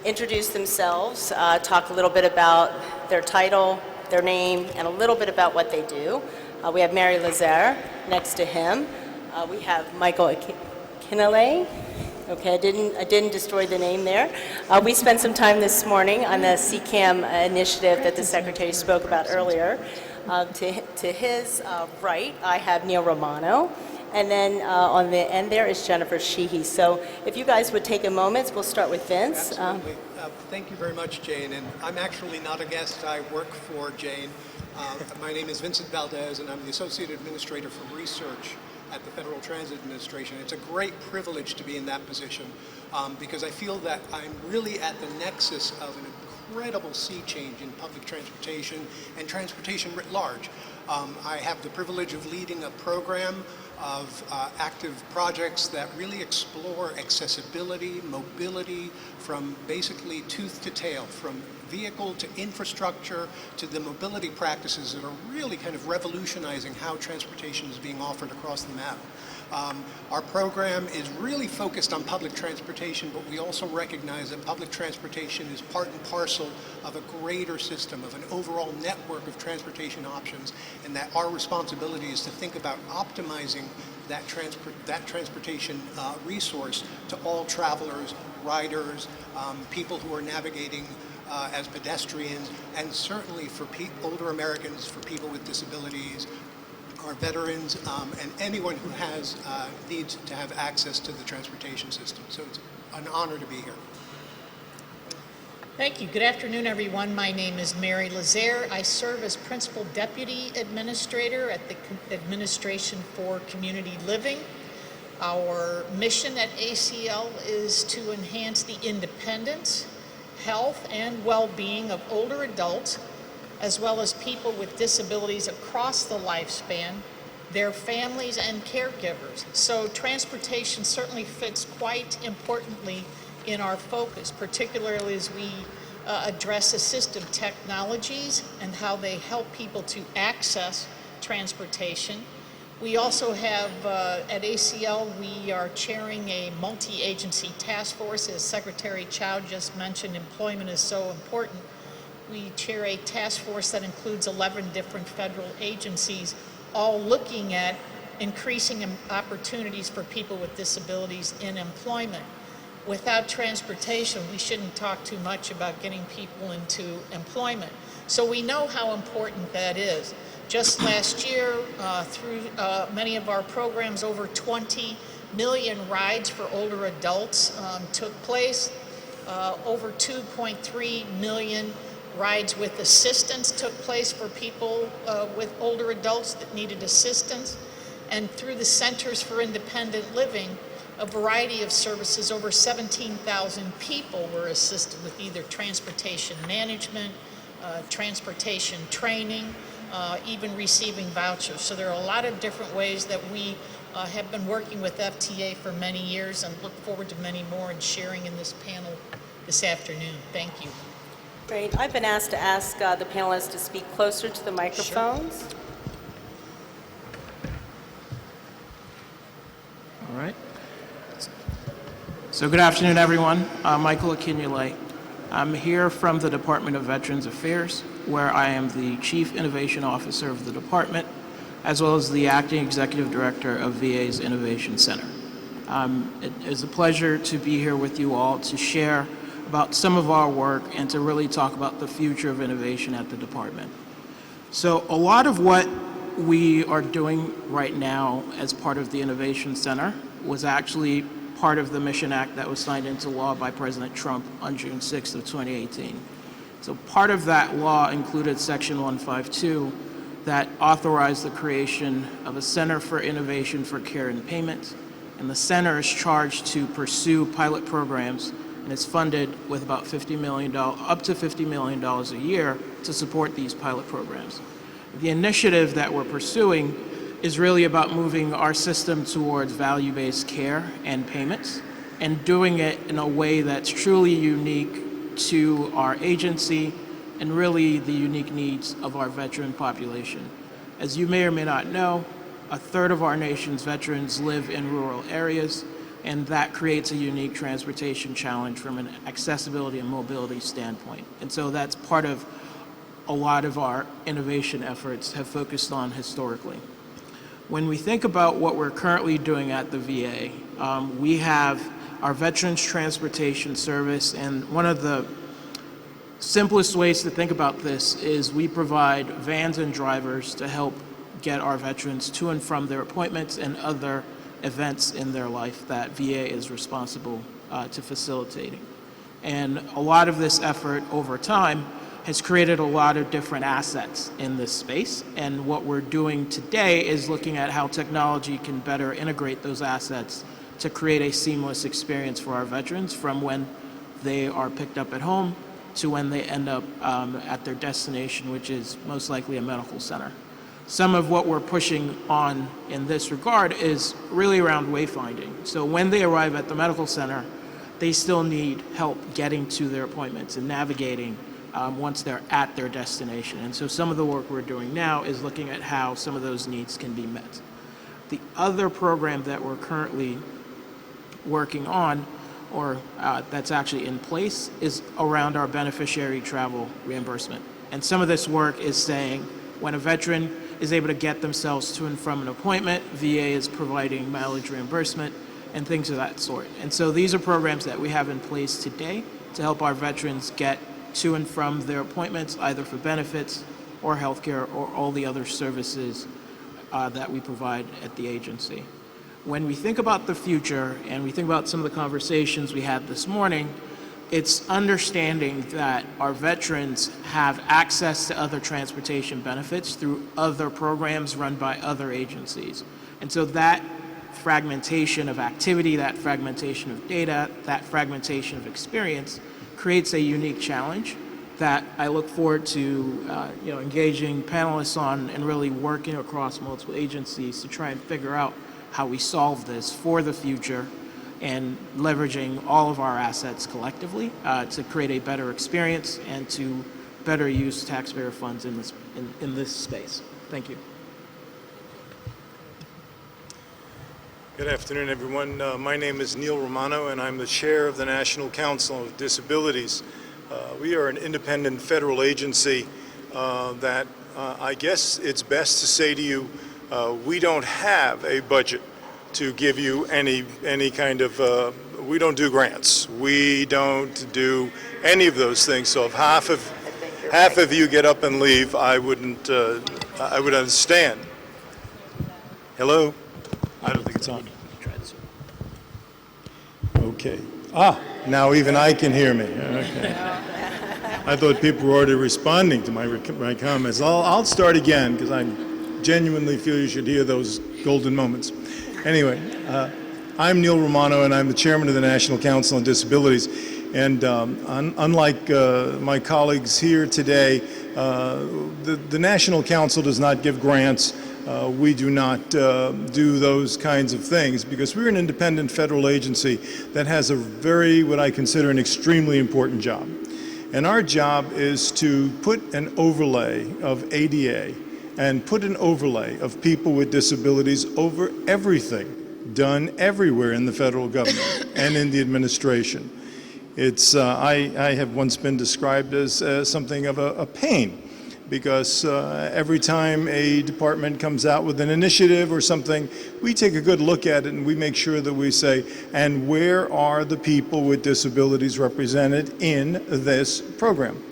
introduce themselves, talk a little bit about their title, their name, and a little bit about what they do. We have Mary Lazare next to him. We have Michael Kinele. Okay, I didn't destroy the name there. We spent some time this morning on the CCAM initiative that the Secretary spoke about earlier. To his right, I have Neil Romano. And then on the end there is Jennifer Sheehy. So if you guys would take a moment, we'll start with Vince. Absolutely. Thank you very much, Jane. And I'm actually not a guest. I work for Jane. My name is Vincent Valdez, and I'm the Associate Administrator for Research at the Federal Transit Administration. It's a great privilege to be in that position because I feel that I'm really at the nexus of an incredible sea change in public transportation and transportation writ large. I have the privilege of leading a program of active projects that really explore accessibility, mobility, from basically tooth to tail, from vehicle to infrastructure to the mobility practices that are really kind of revolutionizing how transportation is being offered across the map. Our program is really focused on public transportation, but we also recognize that public transportation is part and parcel of a greater system, of an overall network of transportation options, and that our responsibility is to think about optimizing that transportation resource to all travelers, riders, people who are navigating as pedestrians, and certainly for older Americans, for people with disabilities, our veterans, and anyone who has needs to have access to the transportation system. So it's an honor to be here. Thank you. Good afternoon, everyone. My name is Mary Lazare. I serve as Principal Deputy Administrator at the Administration for Community Living. Our mission at ACL is to enhance the independence, health, and well-being of older adults, as well as people with disabilities across the lifespan, their families and caregivers. So transportation certainly fits quite importantly in our focus, particularly as we address assistive technologies and how they help people to access transportation. We also have, at ACL, we are chairing a multi-agency task force. As Secretary Chow just mentioned, employment is so important. We chair a task force that includes 11 different federal agencies, all looking at increasing opportunities for people with disabilities in employment. Without transportation, we shouldn't talk too much about getting people into employment. So we know how important that is. Just last year, through many of our programs, over 20 million rides for older adults took place. Over 2.3 million rides with assistance took place for people with older adults that needed assistance. And through the Centers for Independent Living, a variety of services, over 17,000 people were assisted with either transportation management, transportation training, even receiving vouchers. So there are a lot of different ways that we have been working with FTA for many years, and look forward to many more and sharing in this panel this afternoon. Thank you. Great. I've been asked to ask the panelists to speak closer to the microphones. Sure. All right. So good afternoon, everyone. I'm Michael Akinyele. I'm here from the Department of Veterans Affairs, where I am the Chief Innovation Officer of the department, as well as the Acting Executive Director of VA's Innovation Center. It is a pleasure to be here with you all to share about some of our work and to really talk about the future of innovation at the department. So a lot of what we are doing right now as part of the Innovation Center was actually part of the Mission Act that was signed into law by President Trump on June 6th of 2018. So part of that law included Section 152 that authorized the creation of a Center for Innovation for Care and Payment, and the center is charged to pursue pilot programs and is funded with about $50 million, up to $50 million a year to support these pilot programs. The initiative that we're pursuing is really about moving our system towards value-based care and payments, and doing it in a way that's truly unique to our agency and really the unique needs of our veteran population. As you may or may not know, a third of our nation's veterans live in rural areas, and that creates a unique transportation challenge from an accessibility and mobility standpoint. And so that's part of a lot of our innovation efforts have focused on historically. When we think about what we're currently doing at the VA, we have our Veterans Transportation Service, and one of the simplest ways to think about this is we provide vans and drivers to help get our veterans to and from their appointments and other events in their life that VA is responsible to facilitating. And a lot of this effort over time has created a lot of different assets in this space. And what we're doing today is looking at how technology can better integrate those assets to create a seamless experience for our veterans from when they are picked up at home to when they end up at their destination, which is most likely a medical center. Some of what we're pushing on in this regard is really around wayfinding. So when they arrive at the medical center, they still need help getting to their appointments and navigating once they're at their destination. And so some of the work we're doing now is looking at how some of those needs can be met. The other program that we're currently working on, or that's actually in place, is around our beneficiary travel reimbursement. And some of this work is saying when a veteran is able to get themselves to and from an appointment, VA is providing mileage reimbursement and things of that sort. And so these are programs that we have in place today to help our veterans get to and from their appointments, either for benefits or healthcare or all the other services that we provide at the agency. When we think about the future and we think about some of the conversations we had this morning, it's understanding that our veterans have access to other transportation benefits through other programs run by other agencies. And so that fragmentation of activity, that fragmentation of data, that fragmentation of experience creates a unique challenge that I look forward to engaging panelists on and really working across multiple agencies to try and figure out how we solve this for the future and leveraging all of our assets collectively to create a better experience and to better use taxpayer funds in this space. Thank you. Good afternoon, everyone. My name is Neil Romano, and I'm the chair of the National Council of Disabilities. We are an independent federal agency that I guess it's best to say to you, we don't have a budget to give you any kind of, we don't do grants. We don't do any of those things. So if half of you get up and leave, I would understand. Hello? I don't think it's on. Okay. Now even I can hear me. Okay. I thought people were already responding to my comments. I'll start again because I genuinely feel you should hear those golden moments. Anyway, I'm Neil Romano, and I'm the chairman of the National Council on Disabilities. And unlike my colleagues here today, the National Council does not give grants. We do not do those kinds of things because we're an independent federal agency that has a very, what I consider an extremely important job. And our job is to put an overlay of ADA and put an overlay of people with disabilities over everything done everywhere in the federal government and in the administration. It's, I have once been described as something of a pain because every time a department comes out with an initiative or something, we take a good look at it and we make sure that we say, and where are the people with disabilities represented in this program?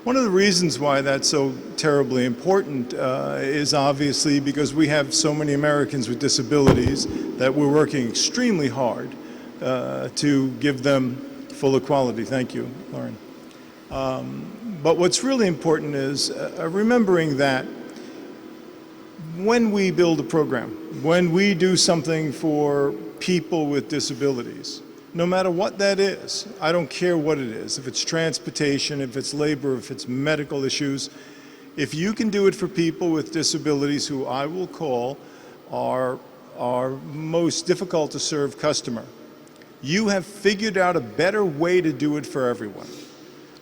One of the reasons why that's so terribly important is obviously because we have so many Americans with disabilities that we're working extremely hard to give them full equality. Thank you, Lauren. But what's really important is remembering that when we build a program, when we do something for people with disabilities, no matter what that is, I don't care what it is, if it's transportation, if it's labor, if it's medical issues, if you can do it for people with disabilities who I will call our most difficult to serve customer, you have figured out a better way to do it for everyone.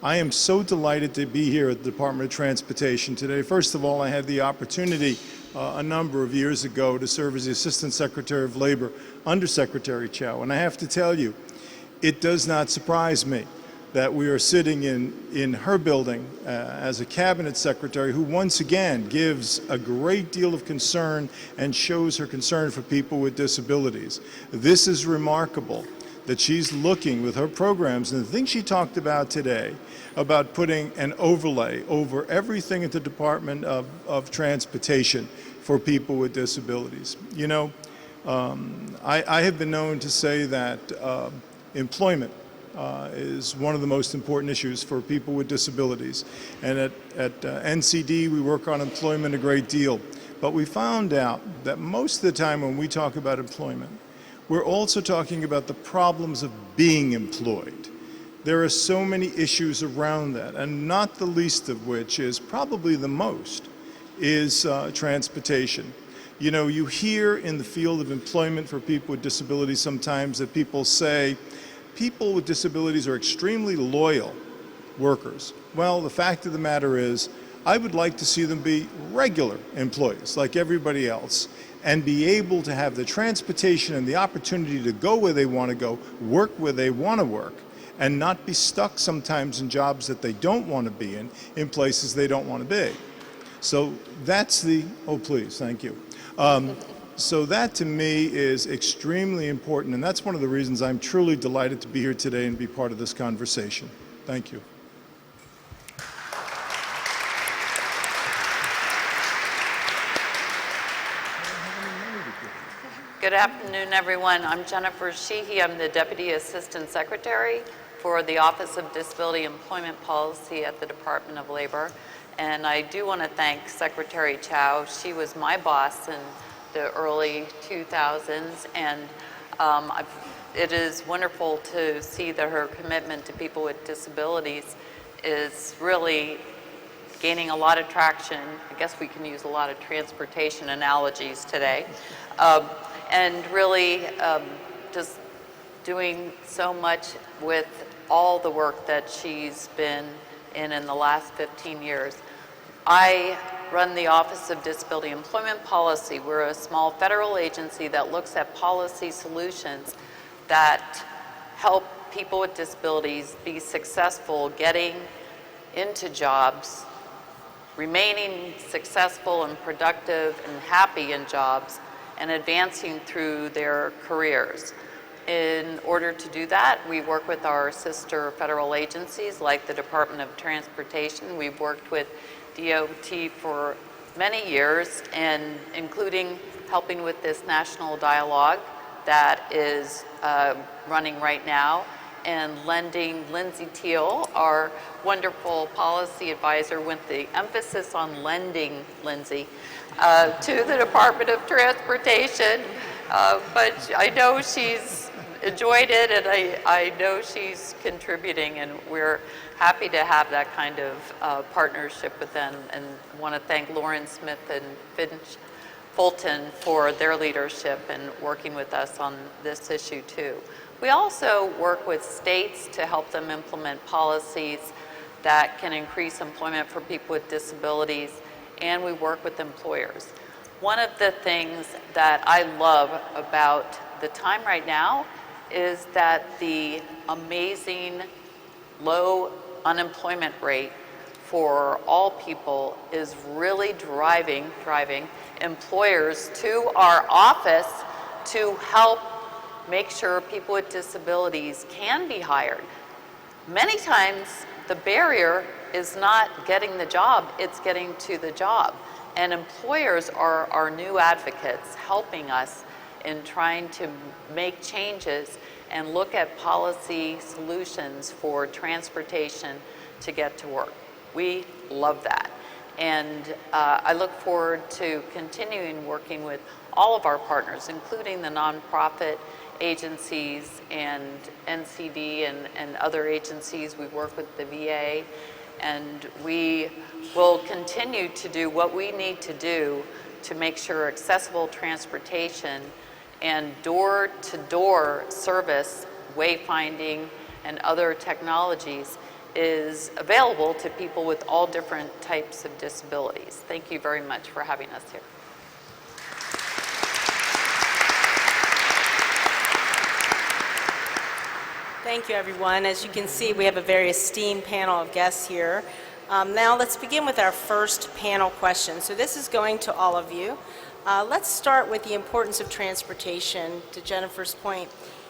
I am so delighted to be here at the Department of Transportation today. First of all, I had the opportunity a number of years ago to serve as the Assistant Secretary of Labor under Secretary Chao. And I have to tell you, it does not surprise me that we are sitting in her building as a cabinet secretary who once again gives a great deal of concern and shows her concern for people with disabilities. This is remarkable that she's looking with her programs and the things she talked about today about putting an overlay over everything at the Department of Transportation for people with disabilities. You know, I have been known to say that employment is one of the most important issues for people with disabilities. And at NCD, we work on employment a great deal. But we found out that most of the time when we talk about employment, we're also talking about the problems of being employed. There are so many issues around that, and not the least of which is probably the most is transportation. You know, you hear in the field of employment for people with disabilities sometimes that people say people with disabilities are extremely loyal workers. Well, the fact of the matter is I would like to see them be regular employees like everybody else and be able to have the transportation and the opportunity to go where they want to go, work where they want to work, and not be stuck sometimes in jobs that they don't want to be in places they don't want to be. So that's the, oh please, thank you. So that to me is extremely important, and that's one of the reasons I'm truly delighted to be here today and be part of this conversation. Thank you. Good afternoon, everyone. I'm Jennifer Sheehy. I'm the Deputy Assistant Secretary for the Office of Disability Employment Policy at the Department of Labor. And I do want to thank Secretary Chow. She was my boss in the early 2000s, and it is wonderful to see that her commitment to people with disabilities is really gaining a lot of traction. I guess we can use a lot of transportation analogies today. And really just doing so much with all the work that she's been in the last 15 years. I run the Office of Disability Employment Policy. We're a small federal agency that looks at policy solutions that help people with disabilities be successful getting into jobs, remaining successful and productive and happy in jobs, and advancing through their careers. In order to do that, we work with our sister federal agencies like the Department of Transportation. We've worked with DOT for many years, and including helping with this national dialogue that is running right now, and lending Lindsay Teal, our wonderful policy advisor, with the emphasis on lending, Lindsay, to the Department of Transportation. But I know she's enjoyed it, and I know she's contributing, and we're happy to have that kind of partnership with them, and want to thank Lauren Smith and Finch Fulton for their leadership and working with us on this issue too. We also work with states to help them implement policies that can increase employment for people with disabilities, and we work with employers. One of the things that I love about the time right now is that the amazing low unemployment rate for all people is really driving employers to our office to help make sure people with disabilities can be hired. Many times the barrier is not getting the job, it's getting to the job. And employers are our new advocates, helping us in trying to make changes and look at policy solutions for transportation to get to work. We love that. And I look forward to continuing working with all of our partners, including the nonprofit agencies and NCD and other agencies. We work with the VA, and we will continue to do what we need to do to make sure accessible transportation and door-to-door service, wayfinding, and other technologies is available to people with all different types of disabilities. Thank you very much for having us here. Thank you, everyone. As you can see, we have a very esteemed panel of guests here. Now let's begin with our first panel question. So this is going to all of you. Let's start with the importance of transportation. To Jennifer's point,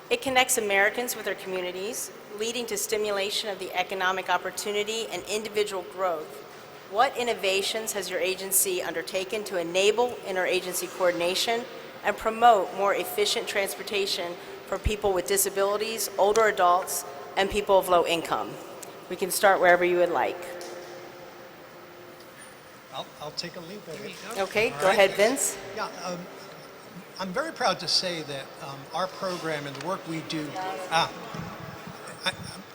it connects Americans with their communities, leading to stimulation of the economic opportunity and individual growth. What innovations has your agency undertaken to enable interagency coordination and promote more efficient transportation for people with disabilities, older adults, and people of low income? We can start wherever you would like. I'll take a leap at it. Okay, All go right. ahead, Vince. Yeah, I'm very proud to say that our program and the work we do.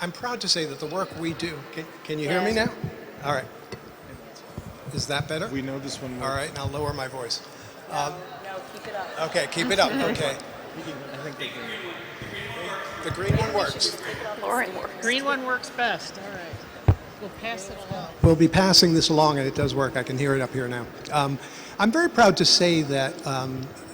I'm proud to say that the work we do. Can you hear me now? All right. Is that better? We know this one. All right, and I'll lower my voice. No, keep it up. Okay, keep it up. Okay. The green one works. Lauren works. Green one works best. All right. We'll pass it along. We'll be passing this along, and it does work. I can hear it up here now. I'm very proud to say that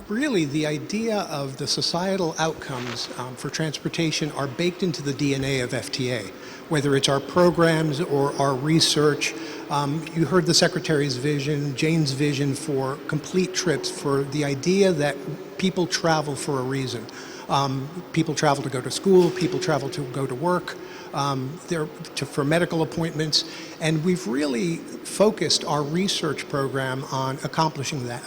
really the idea of the societal outcomes for transportation are baked into the DNA of FTA, whether it's our programs or our research. You heard the Secretary's vision, Jane's vision for complete trips, for the idea that people travel for a reason. People travel to go to school, people travel to go to work, for medical appointments, and we've really focused our research program on accomplishing that.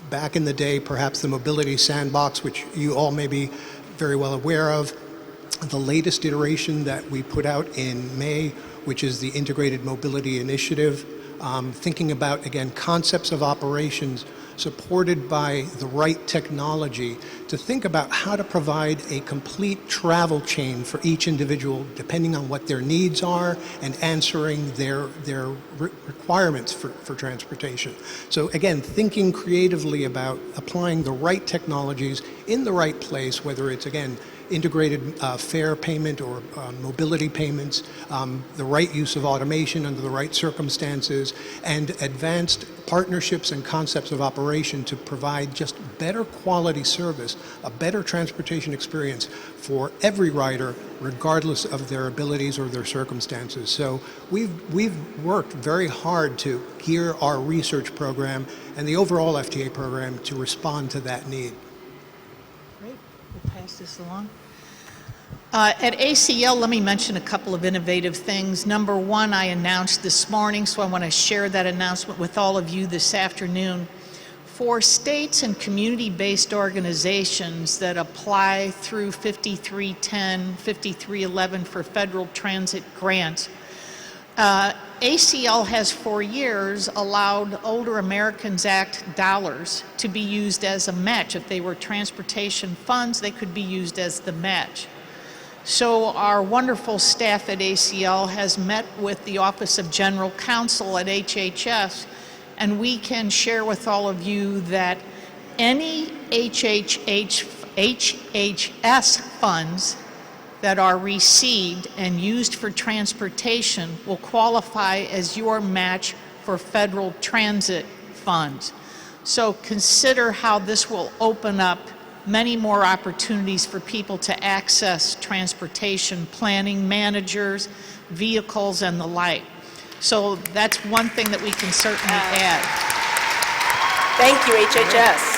Back in the day, perhaps the Mobility Sandbox, which you all may be very well aware of, the latest iteration that we put out in May, which is the Integrated Mobility Initiative, thinking about, again, concepts of operations supported by the right technology to think about how to provide a complete travel chain for each individual depending on what their needs are and answering their requirements for transportation. So again, thinking creatively about applying the right technologies in the right place, whether it's, again, integrated fare payment or mobility payments, the right use of automation under the right circumstances, and advanced partnerships and concepts of operation to provide just better quality service, a better transportation experience for every rider, regardless of their abilities or their circumstances. So we've worked very hard to gear our research program and the overall FTA program to respond to that need. Great. We'll pass this along. At ACL, let me mention a couple of innovative things. Number one, I announced this morning, so I want to share that announcement with all of you this afternoon. For states and community-based organizations that apply through 5310, 5311 for federal transit grants, ACL has for years allowed Older Americans Act dollars to be used as a match. If they were transportation funds, they could be used as the match. So our wonderful staff at ACL has met with the Office of General Counsel at HHS, and we can share with all of you that any HHS funds that are received and used for transportation will qualify as your match for federal transit funds. So consider how this will open up many more opportunities for people to access transportation planning, managers, vehicles, and the like. So that's one thing that we can certainly add. Thank you, HHS.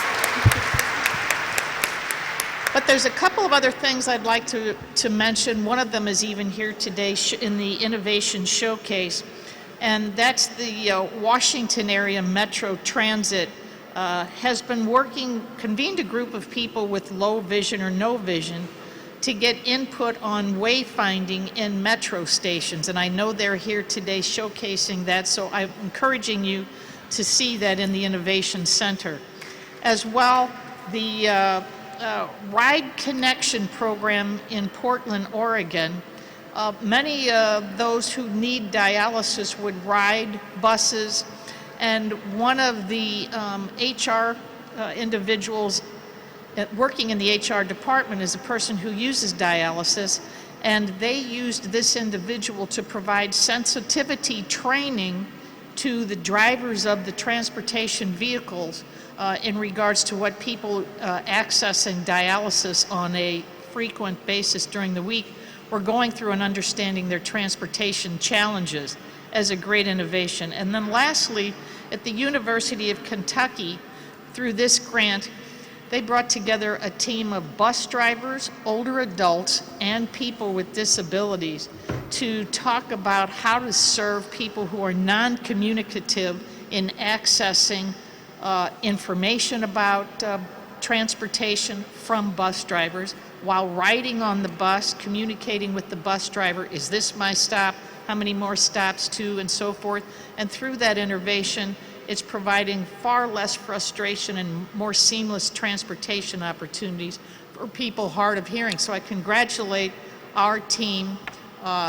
But there's a couple of other things I'd like to mention. One of them is even here today in the Innovation Showcase, and that's the Washington Area Metro Transit has been convened a group of people with low vision or no vision to get input on wayfinding in metro stations. And I know they're here today showcasing that, so I'm encouraging you to see that in the Innovation Center. As well, the Ride Connection program in Portland, Oregon, many of those who need dialysis would ride buses, and one of the HR individuals working in the HR department is a person who uses dialysis, and they used this individual to provide sensitivity training to the drivers of the transportation vehicles in regards to what people accessing dialysis on a frequent basis during the week were going through and understanding their transportation challenges as a great innovation. And then lastly, at the University of Kentucky, through this grant, they brought together a team of bus drivers, older adults, and people with disabilities to talk about how to serve people who are non-communicative in accessing information about transportation from bus drivers while riding on the bus, communicating with the bus driver, is this my stop, how many more stops to, and so forth. And through that innovation, it's providing far less frustration and more seamless transportation opportunities for people hard of hearing. So I congratulate our team,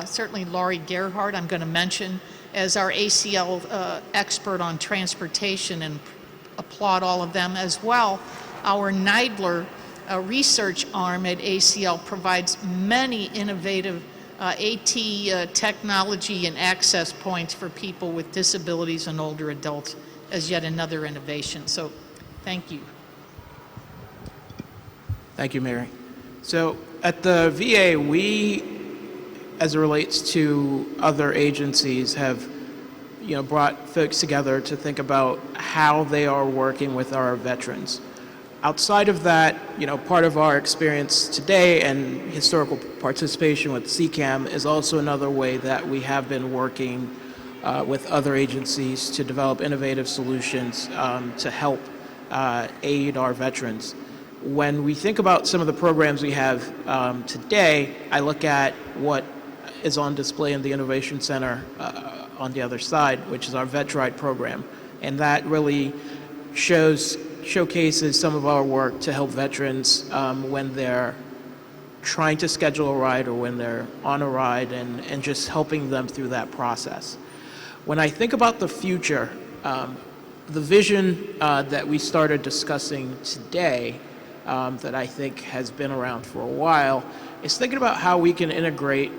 certainly Laurie Gerhardt, I'm going to mention, as our ACL expert on transportation, and applaud all of them. As well, our Neidler research arm at ACL provides many innovative AT technology and access points for people with disabilities and older adults as yet another innovation. So thank you. Thank you, Mary. So at the VA, we, as it relates to other agencies, have brought folks together to think about how they are working with our veterans. Outside of that, part of our experience today and historical participation with CCAM is also another way that we have been working with other agencies to develop innovative solutions to help aid our veterans. When we think about some of the programs we have today, I look at what is on display in the Innovation Center on the other side, which is our VetRide program. And that really showcases some of our work to help veterans when they're trying to schedule a ride or when they're on a ride, and just helping them through that process. When I think about the future, the vision that we started discussing today, that I think has been around for a while, is thinking about how we can integrate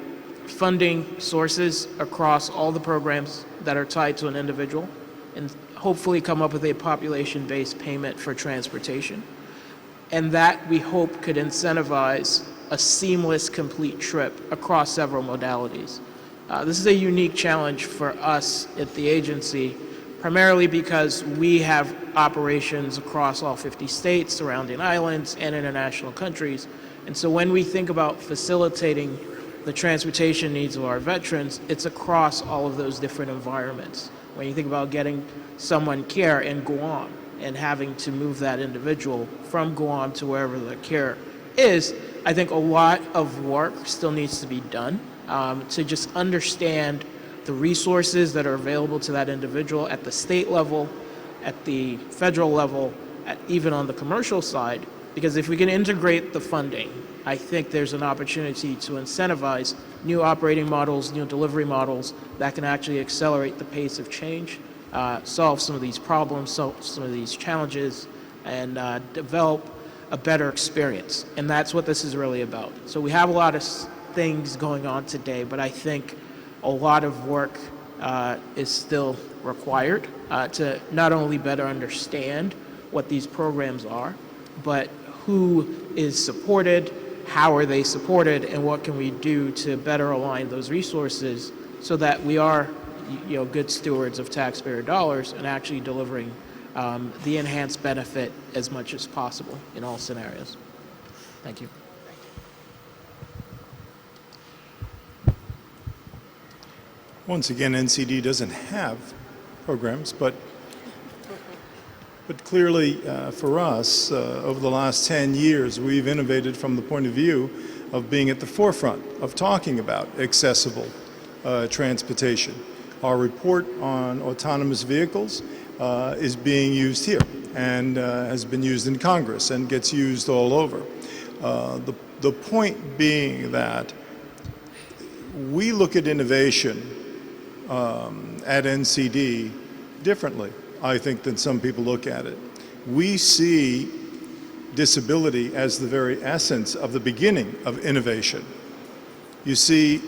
funding sources across all the programs that are tied to an individual, and hopefully come up with a population-based payment for transportation. And that, we hope, could incentivize a seamless, complete trip across several modalities. This is a unique challenge for us at the agency, primarily because we have operations across all 50 states, surrounding islands, and international countries. And so when we think about facilitating the transportation needs of our veterans, it's across all of those different environments. When you think about getting someone care in Guam and having to move that individual from Guam to wherever the care is, I think a lot of work still needs to be done to just understand the resources that are available to that individual at the state level, at the federal level, even on the commercial side. Because if we can integrate the funding, I think there's an opportunity to incentivize new operating models, new delivery models that can actually accelerate the pace of change, solve some of these problems, solve some of these challenges, and develop a better experience. And that's what this is really about. So we have a lot of things going on today, but I think a lot of work is still required to not only better understand what these programs are, but who is supported, how are they supported, and what can we do to better align those resources so that we are, good stewards of taxpayer dollars and actually delivering the enhanced benefit as much as possible in all scenarios. Thank you. Once again, NCD doesn't have programs, but clearly for us, over the last 10 years, we've innovated from the point of view of being at the forefront of talking about accessible transportation. Our report on autonomous vehicles is being used here and has been used in Congress and gets used all over. The point being that we look at innovation at NCD differently, I think, than some people look at it. We see disability as the very essence of the beginning of innovation. You see,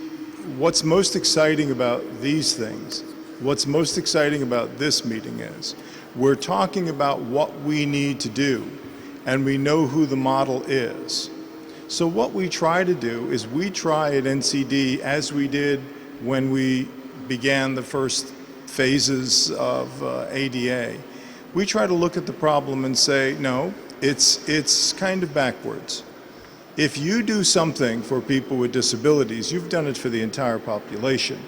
what's most exciting about these things, what's most exciting about this meeting is we're talking about what we need to do, and we know who the model is. So what we try to do is we try at NCD, as we did when we began the first phases of ADA, we try to look at the problem and say, no, it's kind of backwards. If you do something for people with disabilities, you've done it for the entire population.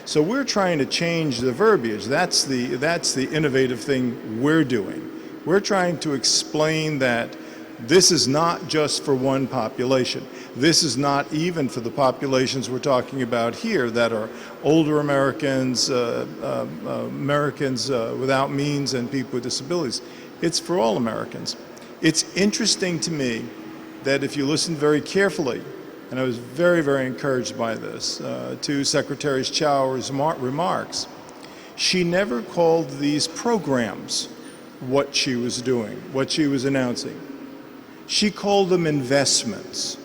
So we're trying to change the verbiage. That's the innovative thing we're doing. We're trying to explain that this is not just for one population. This is not even for the populations we're talking about here that are older Americans, Americans without means, and people with disabilities. It's for all Americans. It's interesting to me that if you listen very carefully, and I was very, very encouraged by this, to Secretary Chow's remarks, she never called these programs what she was doing, what she was announcing. She called them investments.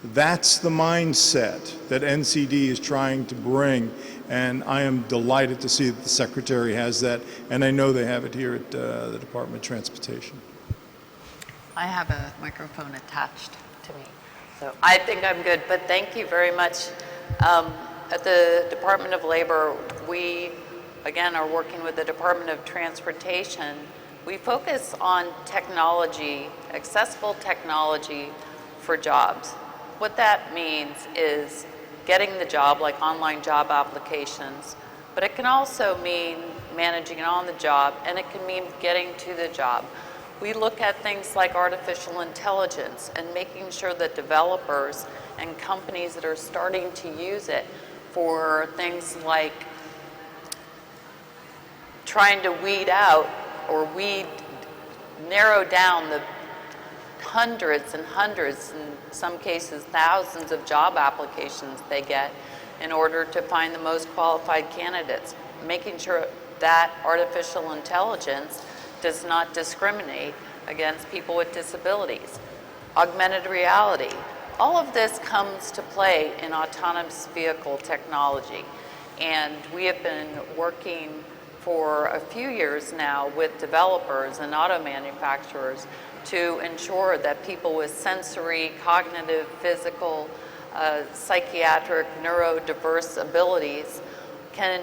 That's the mindset that NCD is trying to bring, and I am delighted to see that the Secretary has that, and I know they have it here at the Department of Transportation. I have a microphone attached to me, so I think I'm good, but thank you very much. At the Department of Labor, we, again, are working with the Department of Transportation. We focus on technology, accessible technology for jobs. What that means is getting the job, like online job applications, but it can also mean managing it on the job, and it can mean getting to the job. we look at things like artificial intelligence and making sure that developers and companies that are starting to use it for things like trying to weed out or narrow down the hundreds and hundreds, in some cases thousands of job applications they get in order to find the most qualified candidates, making sure that artificial intelligence does not discriminate against people with disabilities. Augmented reality. All of this comes to play in autonomous vehicle technology. And we have been working for a few years now with developers and auto manufacturers to ensure that people with sensory, cognitive, physical, psychiatric, neurodiverse abilities can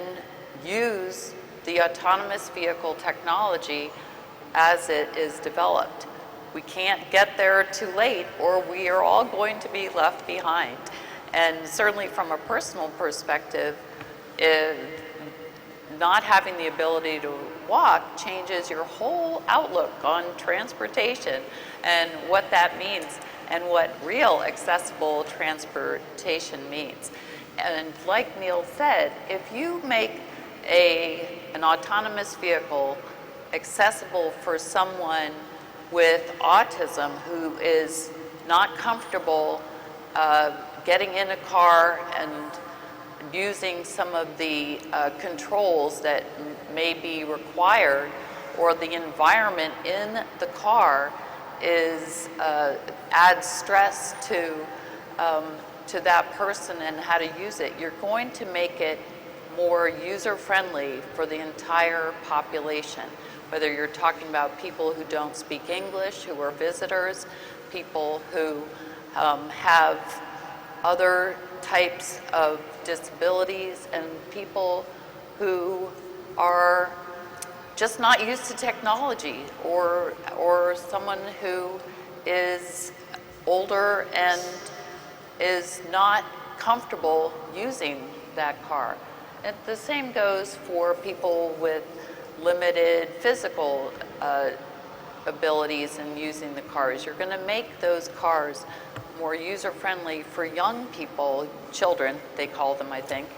use the autonomous vehicle technology as it is developed. We can't get there too late or we are all going to be left behind. And certainly from a personal perspective, not having the ability to walk changes your whole outlook on transportation and what that means and what real accessible transportation means. And like Neil said, if you make an autonomous vehicle accessible for someone with autism who is not comfortable getting in a car and using some of the controls that may be required, or the environment in the car adds stress to that person and how to use it, you're going to make it more user-friendly for the entire population. Whether you're talking about people who don't speak English, who are visitors, people who have other types of disabilities, and people who are just not used to technology, or someone who is older and is not comfortable using that car. And the same goes for people with limited physical abilities in using the cars. You're going to make those cars more user-friendly for young people, children, they call them, I think,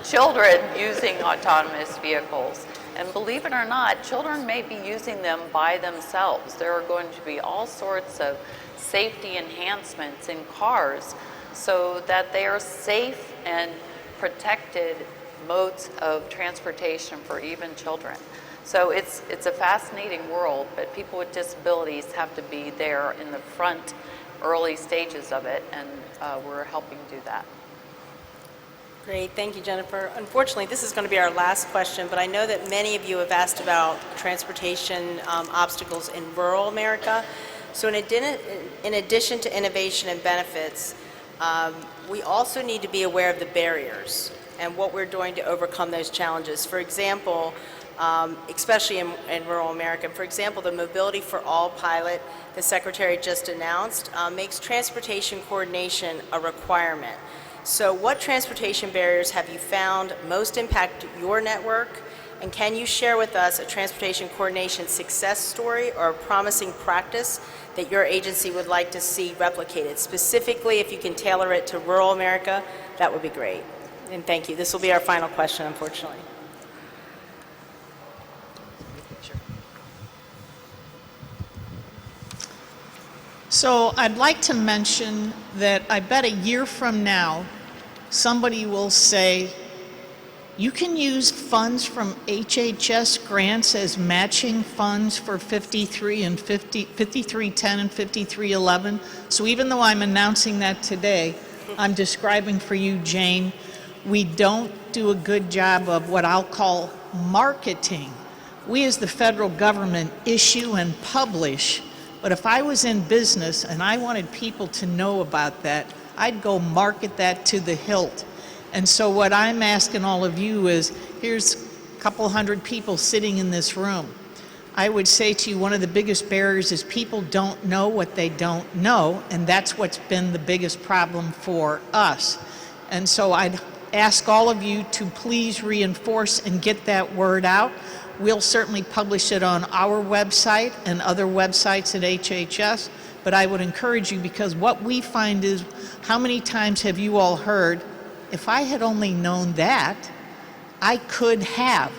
children using autonomous vehicles. And believe it or not, children may be using them by themselves. There are going to be all sorts of safety enhancements in cars so that they are safe and protected modes of transportation for even children. So it's a fascinating world, but people with disabilities have to be there in the front early stages of it, and we're helping do that. Great, thank you, Jennifer. Unfortunately, this is going to be our last question, but I know that many of you have asked about transportation obstacles in rural America. So in addition to innovation and benefits, we also need to be aware of the barriers and what we're doing to overcome those challenges. For example, especially in rural America, for example, the Mobility for All pilot the Secretary just announced makes transportation coordination a requirement. So what transportation barriers have you found most impact your network? And can you share with us a transportation coordination success story or a promising practice that your agency would like to see replicated? Specifically, if you can tailor it to rural America, that would be great. And thank you. This will be our final question, unfortunately. So I'd like to mention that I bet a year from now, somebody will say, you can use funds from HHS grants as matching funds for 5310 and 5311. So even though I'm announcing that today, I'm describing for you, Jane, we don't do a good job of what I'll call marketing. We as the federal government issue and publish, but if I was in business and I wanted people to know about that, I'd go market that to the hilt. And so what I'm asking all of you is, here's a couple hundred people sitting in this room. I would say to you, one of the biggest barriers is people don't know what they don't know, and that's what's been the biggest problem for us. And so I'd ask all of you to please reinforce and get that word out. We'll certainly publish it on our website and other websites at HHS, but I would encourage you, because what we find is, how many times have you all heard, if I had only known that, I could have.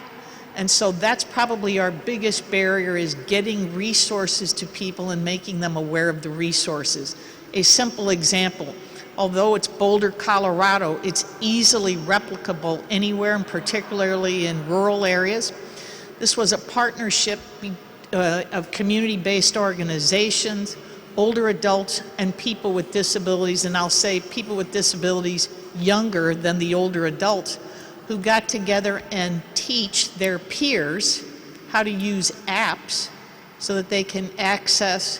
And so that's probably our biggest barrier, is getting resources to people and making them aware of the resources. A simple example, although it's Boulder, Colorado, it's easily replicable anywhere, and particularly in rural areas. This was a partnership of community-based organizations, older adults, and people with disabilities, and I'll say people with disabilities younger than the older adults, who got together and teach their peers how to use apps so that they can access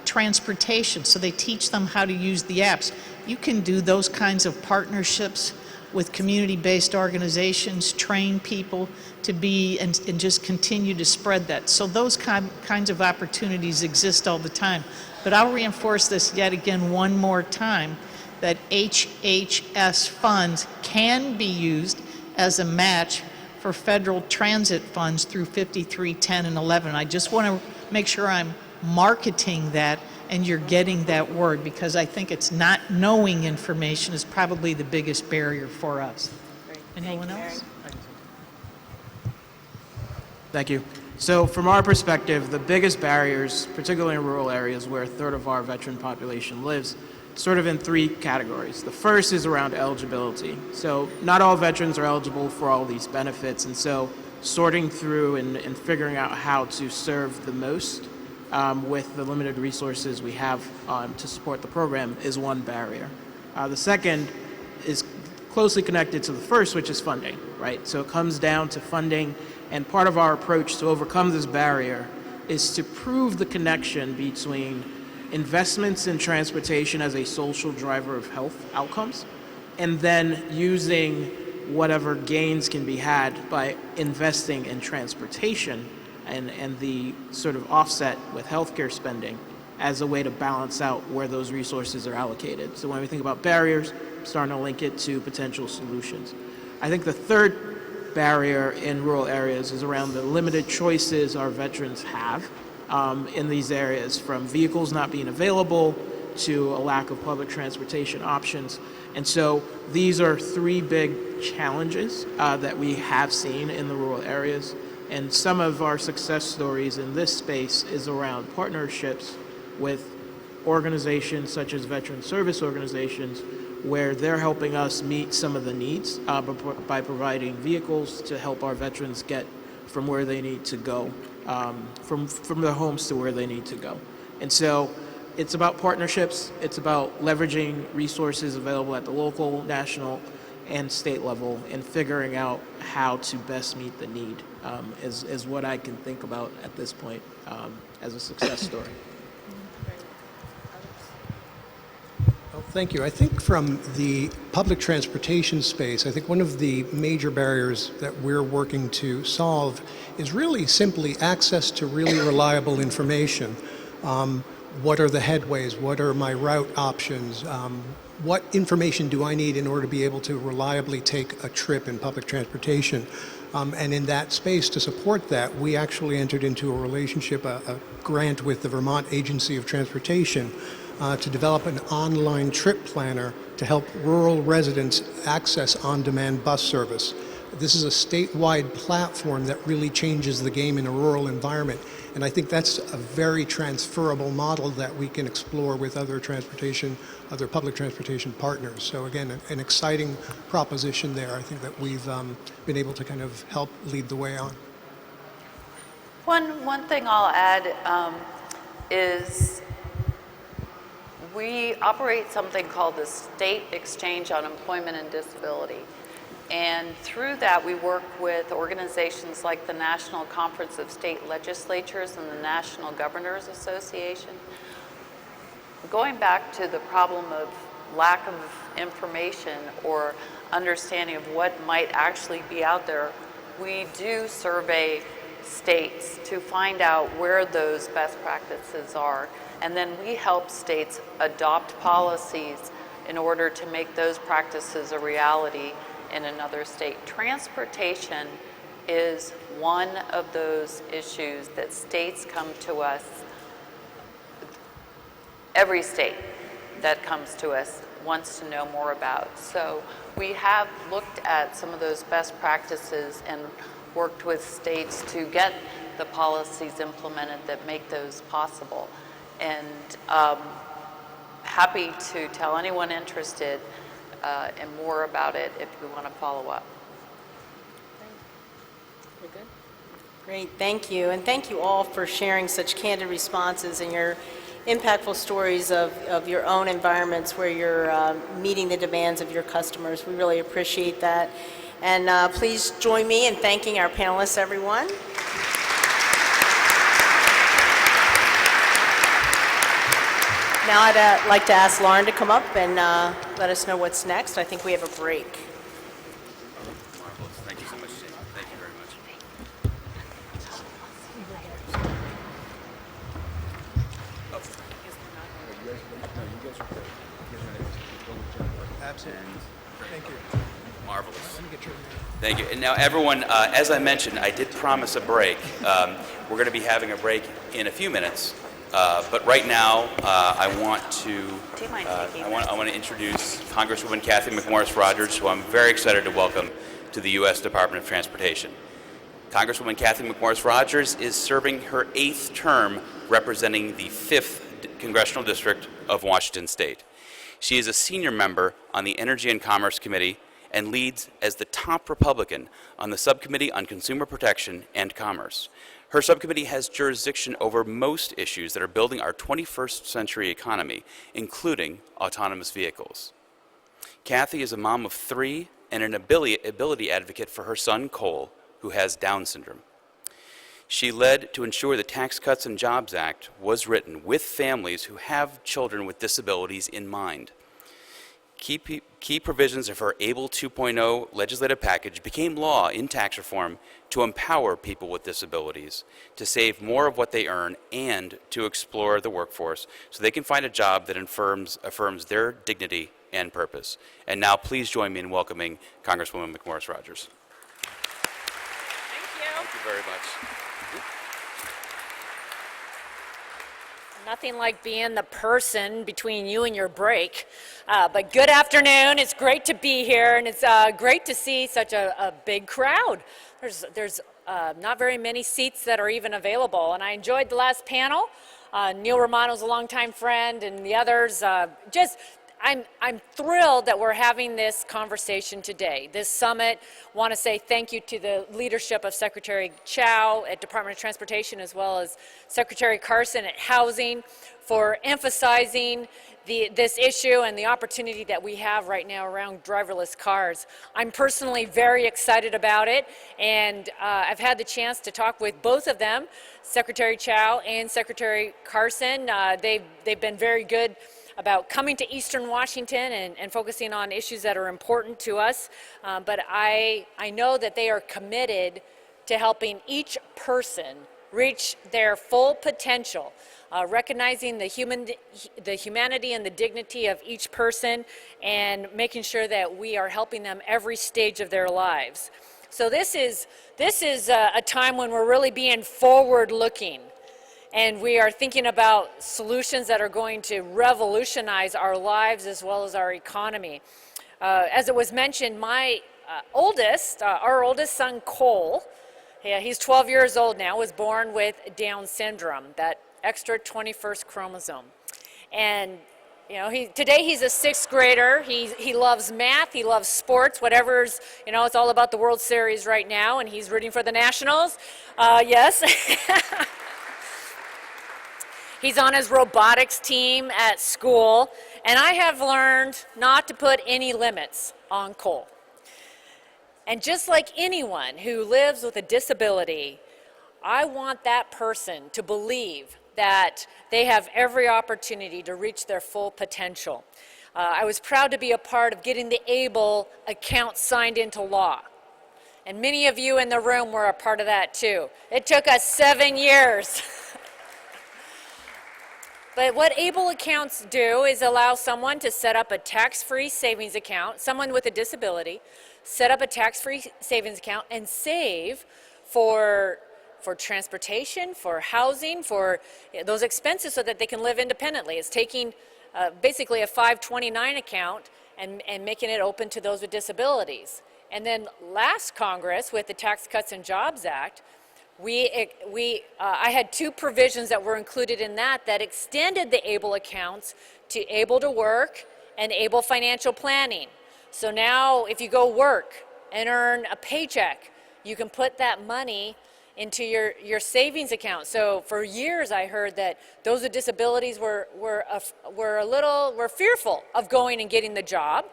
transportation. So they teach them how to use the apps. You can do those kinds of partnerships with community-based organizations, train people to be, and just continue to spread that. So those kinds of opportunities exist all the time. But I'll reinforce this yet again one more time, that HHS funds can be used as a match for federal transit funds through 5310 and 11. I just want to make sure I'm marketing that and you're getting that word, because I think it's not knowing information is probably the biggest barrier for us. Anyone else? Thank you. So from our perspective, the biggest barriers, particularly in rural areas where a third of our veteran population lives, sort of in three categories. The first is around eligibility. So not all veterans are eligible for all these benefits, and so sorting through and figuring out how to serve the most with the limited resources we have to support the program is one barrier. The second is closely connected to the first, which is funding, right? So it comes down to funding, and part of our approach to overcome this barrier is to prove the connection between investments in transportation as a social driver of health outcomes, and then using whatever gains can be had by investing in transportation and the sort of offset with healthcare spending as a way to balance out where those resources are allocated. So when we think about barriers, I'm starting to link it to potential solutions. I think the third barrier in rural areas is around the limited choices our veterans have in these areas, from vehicles not being available to a lack of public transportation options. And so these are three big challenges that we have seen in the rural areas. And some of our success stories in this space is around partnerships with organizations such as veteran service organizations, where they're helping us meet some of the needs by providing vehicles to help our veterans get from where they need to go, from their homes to where they need to go. And so it's about partnerships, it's about leveraging resources available at the local, national, and state level, and figuring out how to best meet the need is what I can think about at this point as a success story. Well, thank you. I think from the public transportation space, I think one of the major barriers that we're working to solve is really simply access to really reliable information. What are the headways? What are my route options? What information do I need in order to be able to reliably take a trip in public transportation? And in that space, to support that, we actually entered into a relationship, a grant with the Vermont Agency of Transportation to develop an online trip planner to help rural residents access on-demand bus service. This is a statewide platform that really changes the game in a rural environment. And I think that's a very transferable model that we can explore with other public transportation partners. So again, an exciting proposition there. I think that we've been able to kind of help lead the way on. One thing I'll add is we operate something called the State Exchange on Employment and Disability. And through that, we work with organizations like the National Conference of State Legislatures and the National Governors Association. Going back to the problem of lack of information or understanding of what might actually be out there, we do survey states to find out where those best practices are. And then we help states adopt policies in order to make those practices a reality in another state. Transportation is one of those issues that states come to us, every state that comes to us wants to know more about. So we have looked at some of those best practices and worked with states to get the policies implemented that make those possible. And happy to tell anyone interested and more about it if you want to follow up. We're good? Great, thank you. And thank you all for sharing such candid responses and your impactful stories of your own environments where you're meeting the demands of your customers. We really appreciate that. And please join me in thanking our panelists, everyone. Now I'd like to ask Lauren to come up and let us know what's next. I think we have a break. Marvelous. Thank you so much, Jane. Thank you very much. Thank you. Marvelous. Thank you. And now, everyone, as I mentioned, I did promise a break. We're going to be having a break in a few minutes. But right now, I want to introduce Congresswoman Cathy McMorris Rodgers, who I'm very excited to welcome to the U.S. Department of Transportation. Congresswoman Cathy McMorris Rodgers is serving her 8th term representing the 5th Congressional District of Washington State. She is a senior member on the Energy and Commerce Committee and leads as the top Republican on the Subcommittee on Consumer Protection and Commerce. Her subcommittee has jurisdiction over most issues that are building our 21st century economy, including autonomous vehicles. Cathy is a mom of 3 and an ability advocate for her son, Cole, who has Down syndrome. She led to ensure the Tax Cuts and Jobs Act was written with families who have children with disabilities in mind. Key provisions of her ABLE 2.0 legislative package became law in tax reform to empower people with disabilities, to save more of what they earn, and to explore the workforce so they can find a job that affirms their dignity and purpose. And now please join me in welcoming Congresswoman McMorris Rodgers. Thank you. Thank you very much. Nothing like being the person between you and your break. But good afternoon. It's great to be here, and it's great to see such a big crowd. There's not very many seats that are even available, and I enjoyed the last panel. Neil Romano's a longtime friend, and the others. I'm thrilled that we're having this conversation today. This summit, want to say thank you to the leadership of Secretary Chao at Department of Transportation as well as Secretary Carson at Housing for emphasizing this issue and the opportunity that we have right now around driverless cars. I'm personally very excited about it, and I've had the chance to talk with both of them, Secretary Chao and Secretary Carson. They've been very good about coming to Eastern Washington and focusing on issues that are important to us. But I know that they are committed to helping each person reach their full potential, recognizing the humanity and the dignity of each person and making sure that we are helping them every stage of their lives. So this is a time when we're really being forward-looking. And we are thinking about solutions that are going to revolutionize our lives as well as our economy. As it was mentioned, our oldest son, Cole, he's 12 years old now, was born with Down syndrome, that extra 21st chromosome. And today he's a 6th grader. He loves math, he loves sports, whatever's, it's all about the World Series right now, and he's rooting for the Nationals. Yes. He's on his robotics team at school, and I have learned not to put any limits on Cole. And just like anyone who lives with a disability, I want that person to believe that they have every opportunity to reach their full potential. I was proud to be a part of getting the ABLE account signed into law. And many of you in the room were a part of that too. It took us 7 years. But what ABLE accounts do is allow someone to set up a tax-free savings account, someone with a disability, set up a tax-free savings account and save for transportation, for housing, for those expenses so that they can live independently. It's taking basically a 529 account and making it open to those with disabilities. And then last Congress, with the Tax Cuts and Jobs Act, I had two provisions that were included in that extended the ABLE accounts to Able to Work and Able Financial Planning. So now if you go work and earn a paycheck, you can put that money into your savings account. So for years I heard that those with disabilities were fearful of going and getting the job,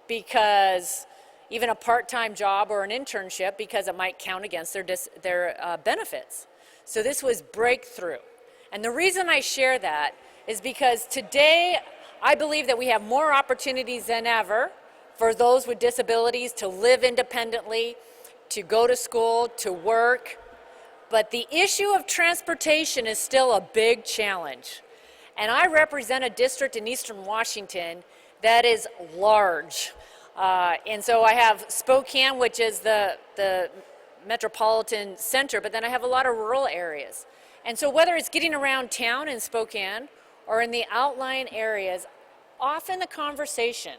because even a part-time job or an internship, because it might count against their benefits. So this was breakthrough. And the reason I share that is because today I believe that we have more opportunities than ever for those with disabilities to live independently, to go to school, to work. But the issue of transportation is still a big challenge. And I represent a district in Eastern Washington that is large. And so I have Spokane, which is the metropolitan center, but then I have a lot of rural areas. And so whether it's getting around town in Spokane or in the outlying areas, often the conversation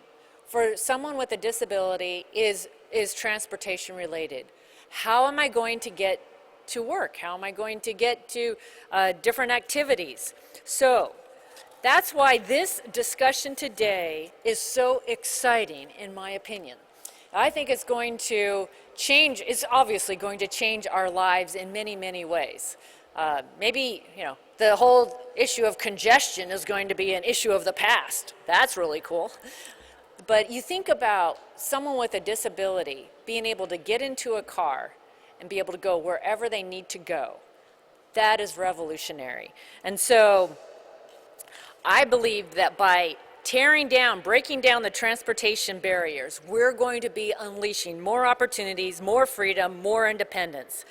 for someone with a disability is transportation related. How am I going to get to work? How am I going to get to different activities? So that's why this discussion today is so exciting, in my opinion. I think it's going to change, it's obviously going to change our lives in many, many ways. Maybe, the whole issue of congestion is going to be an issue of the past. That's really cool. But you think about someone with a disability being able to get into a car and be able to go wherever they need to go. That is revolutionary. And so I believe that by breaking down the transportation barriers, we're going to be unleashing more opportunities, more freedom, more independence,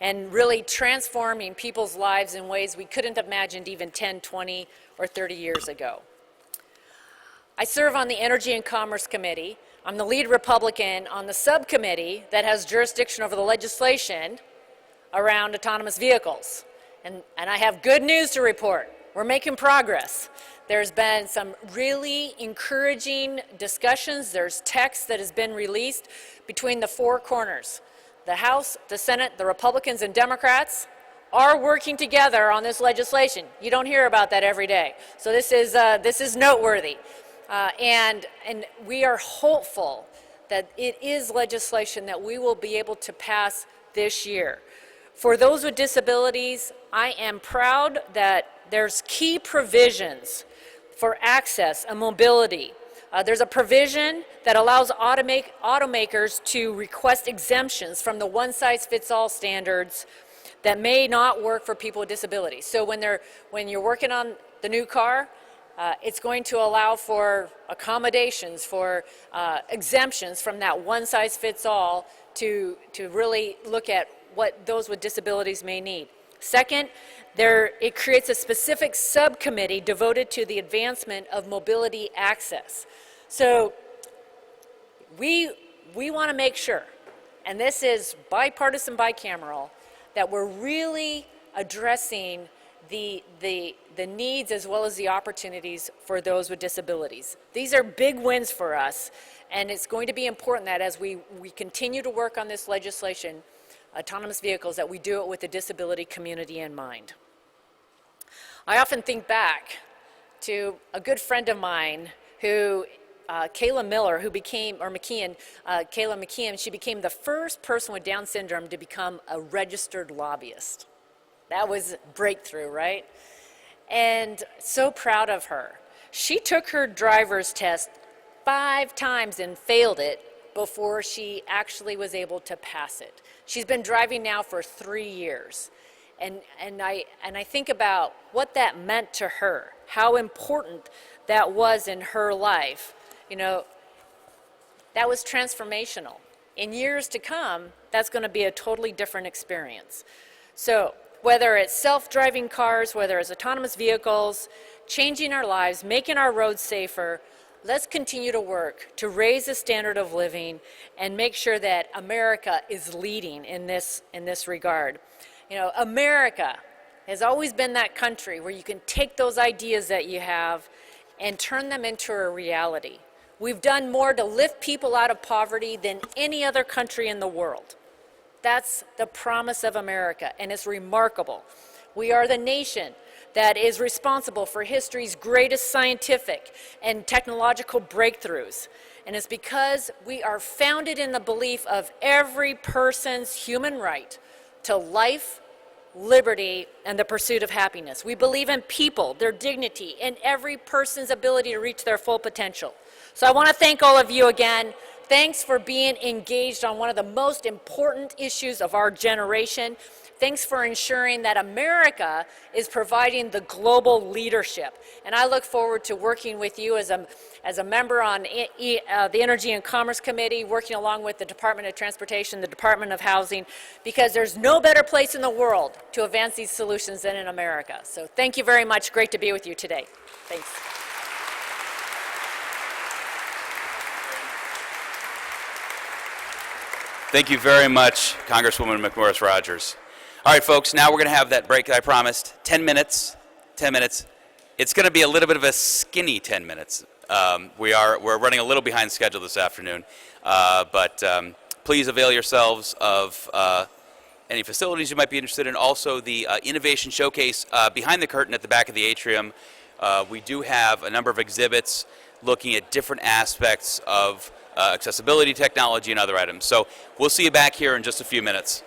and really transforming people's lives in ways we couldn't have imagined even 10, 20, or 30 years ago. I serve on the Energy and Commerce Committee. I'm the lead Republican on the subcommittee that has jurisdiction over the legislation around autonomous vehicles. And I have good news to report. We're making progress. There's been some really encouraging discussions. There's text that has been released between the four corners. The House, the Senate, the Republicans, and Democrats are working together on this legislation. You don't hear about that every day. So this is noteworthy. And we are hopeful that it is legislation that we will be able to pass this year. For those with disabilities, I am proud that there's key provisions for access and mobility. There's a provision that allows automakers to request exemptions from the one-size-fits-all standards that may not work for people with disabilities. So when you're working on the new car, it's going to allow for accommodations, for exemptions from that one-size-fits-all to really look at what those with disabilities may need. Second, it creates a specific subcommittee devoted to the advancement of mobility access. So we want to make sure, and this is bipartisan, bicameral, that we're really addressing the needs as well as the opportunities for those with disabilities. These are big wins for us, and it's going to be important that as we continue to work on this legislation, autonomous vehicles, that we do it with the disability community in mind. I often think back to a good friend of mine who, Kayla Miller, Kayla McKeon, she became the first person with Down syndrome to become a registered lobbyist. That was breakthrough, right? And so proud of her. She took her driver's test 5 times and failed it before she actually was able to pass it. She's been driving now for 3 years. And I think about what that meant to her, how important that was in her life. That was transformational. In years to come, that's going to be a totally different experience. So whether it's self-driving cars, whether it's autonomous vehicles, changing our lives, making our roads safer. Let's continue to work to raise the standard of living and make sure that America is leading in this regard. You know, America has always been that country where you can take those ideas that you have and turn them into a reality. We've done more to lift people out of poverty than any other country in the world. That's the promise of America, and it's remarkable. We are the nation that is responsible for history's greatest scientific and technological breakthroughs. And it's because we are founded in the belief of every person's human right to life, liberty, and the pursuit of happiness. We believe in people, their dignity, and every person's ability to reach their full potential. So I want to thank all of you again. Thanks for being engaged on one of the most important issues of our generation. Thanks for ensuring that America is providing the global leadership. And I look forward to working with you as a member on the Energy and Commerce Committee, working along with the Department of Transportation, the Department of Housing, because there's no better place in the world to advance these solutions than in America. So thank you very much. Great to be with you today. Thanks. Thank you very much, Congresswoman McMorris-Rodgers. All right, folks, now we're going to have that break that I promised. 10 minutes. 10 minutes. It's going to be a little bit of a skinny 10 minutes. We're running a little behind schedule this afternoon, but please avail yourselves of any facilities you might be interested in. Also, the Innovation Showcase behind the curtain at the back of the atrium. We do have a number of exhibits looking at different aspects of accessibility technology and other items. So we'll see you back here in just a few minutes.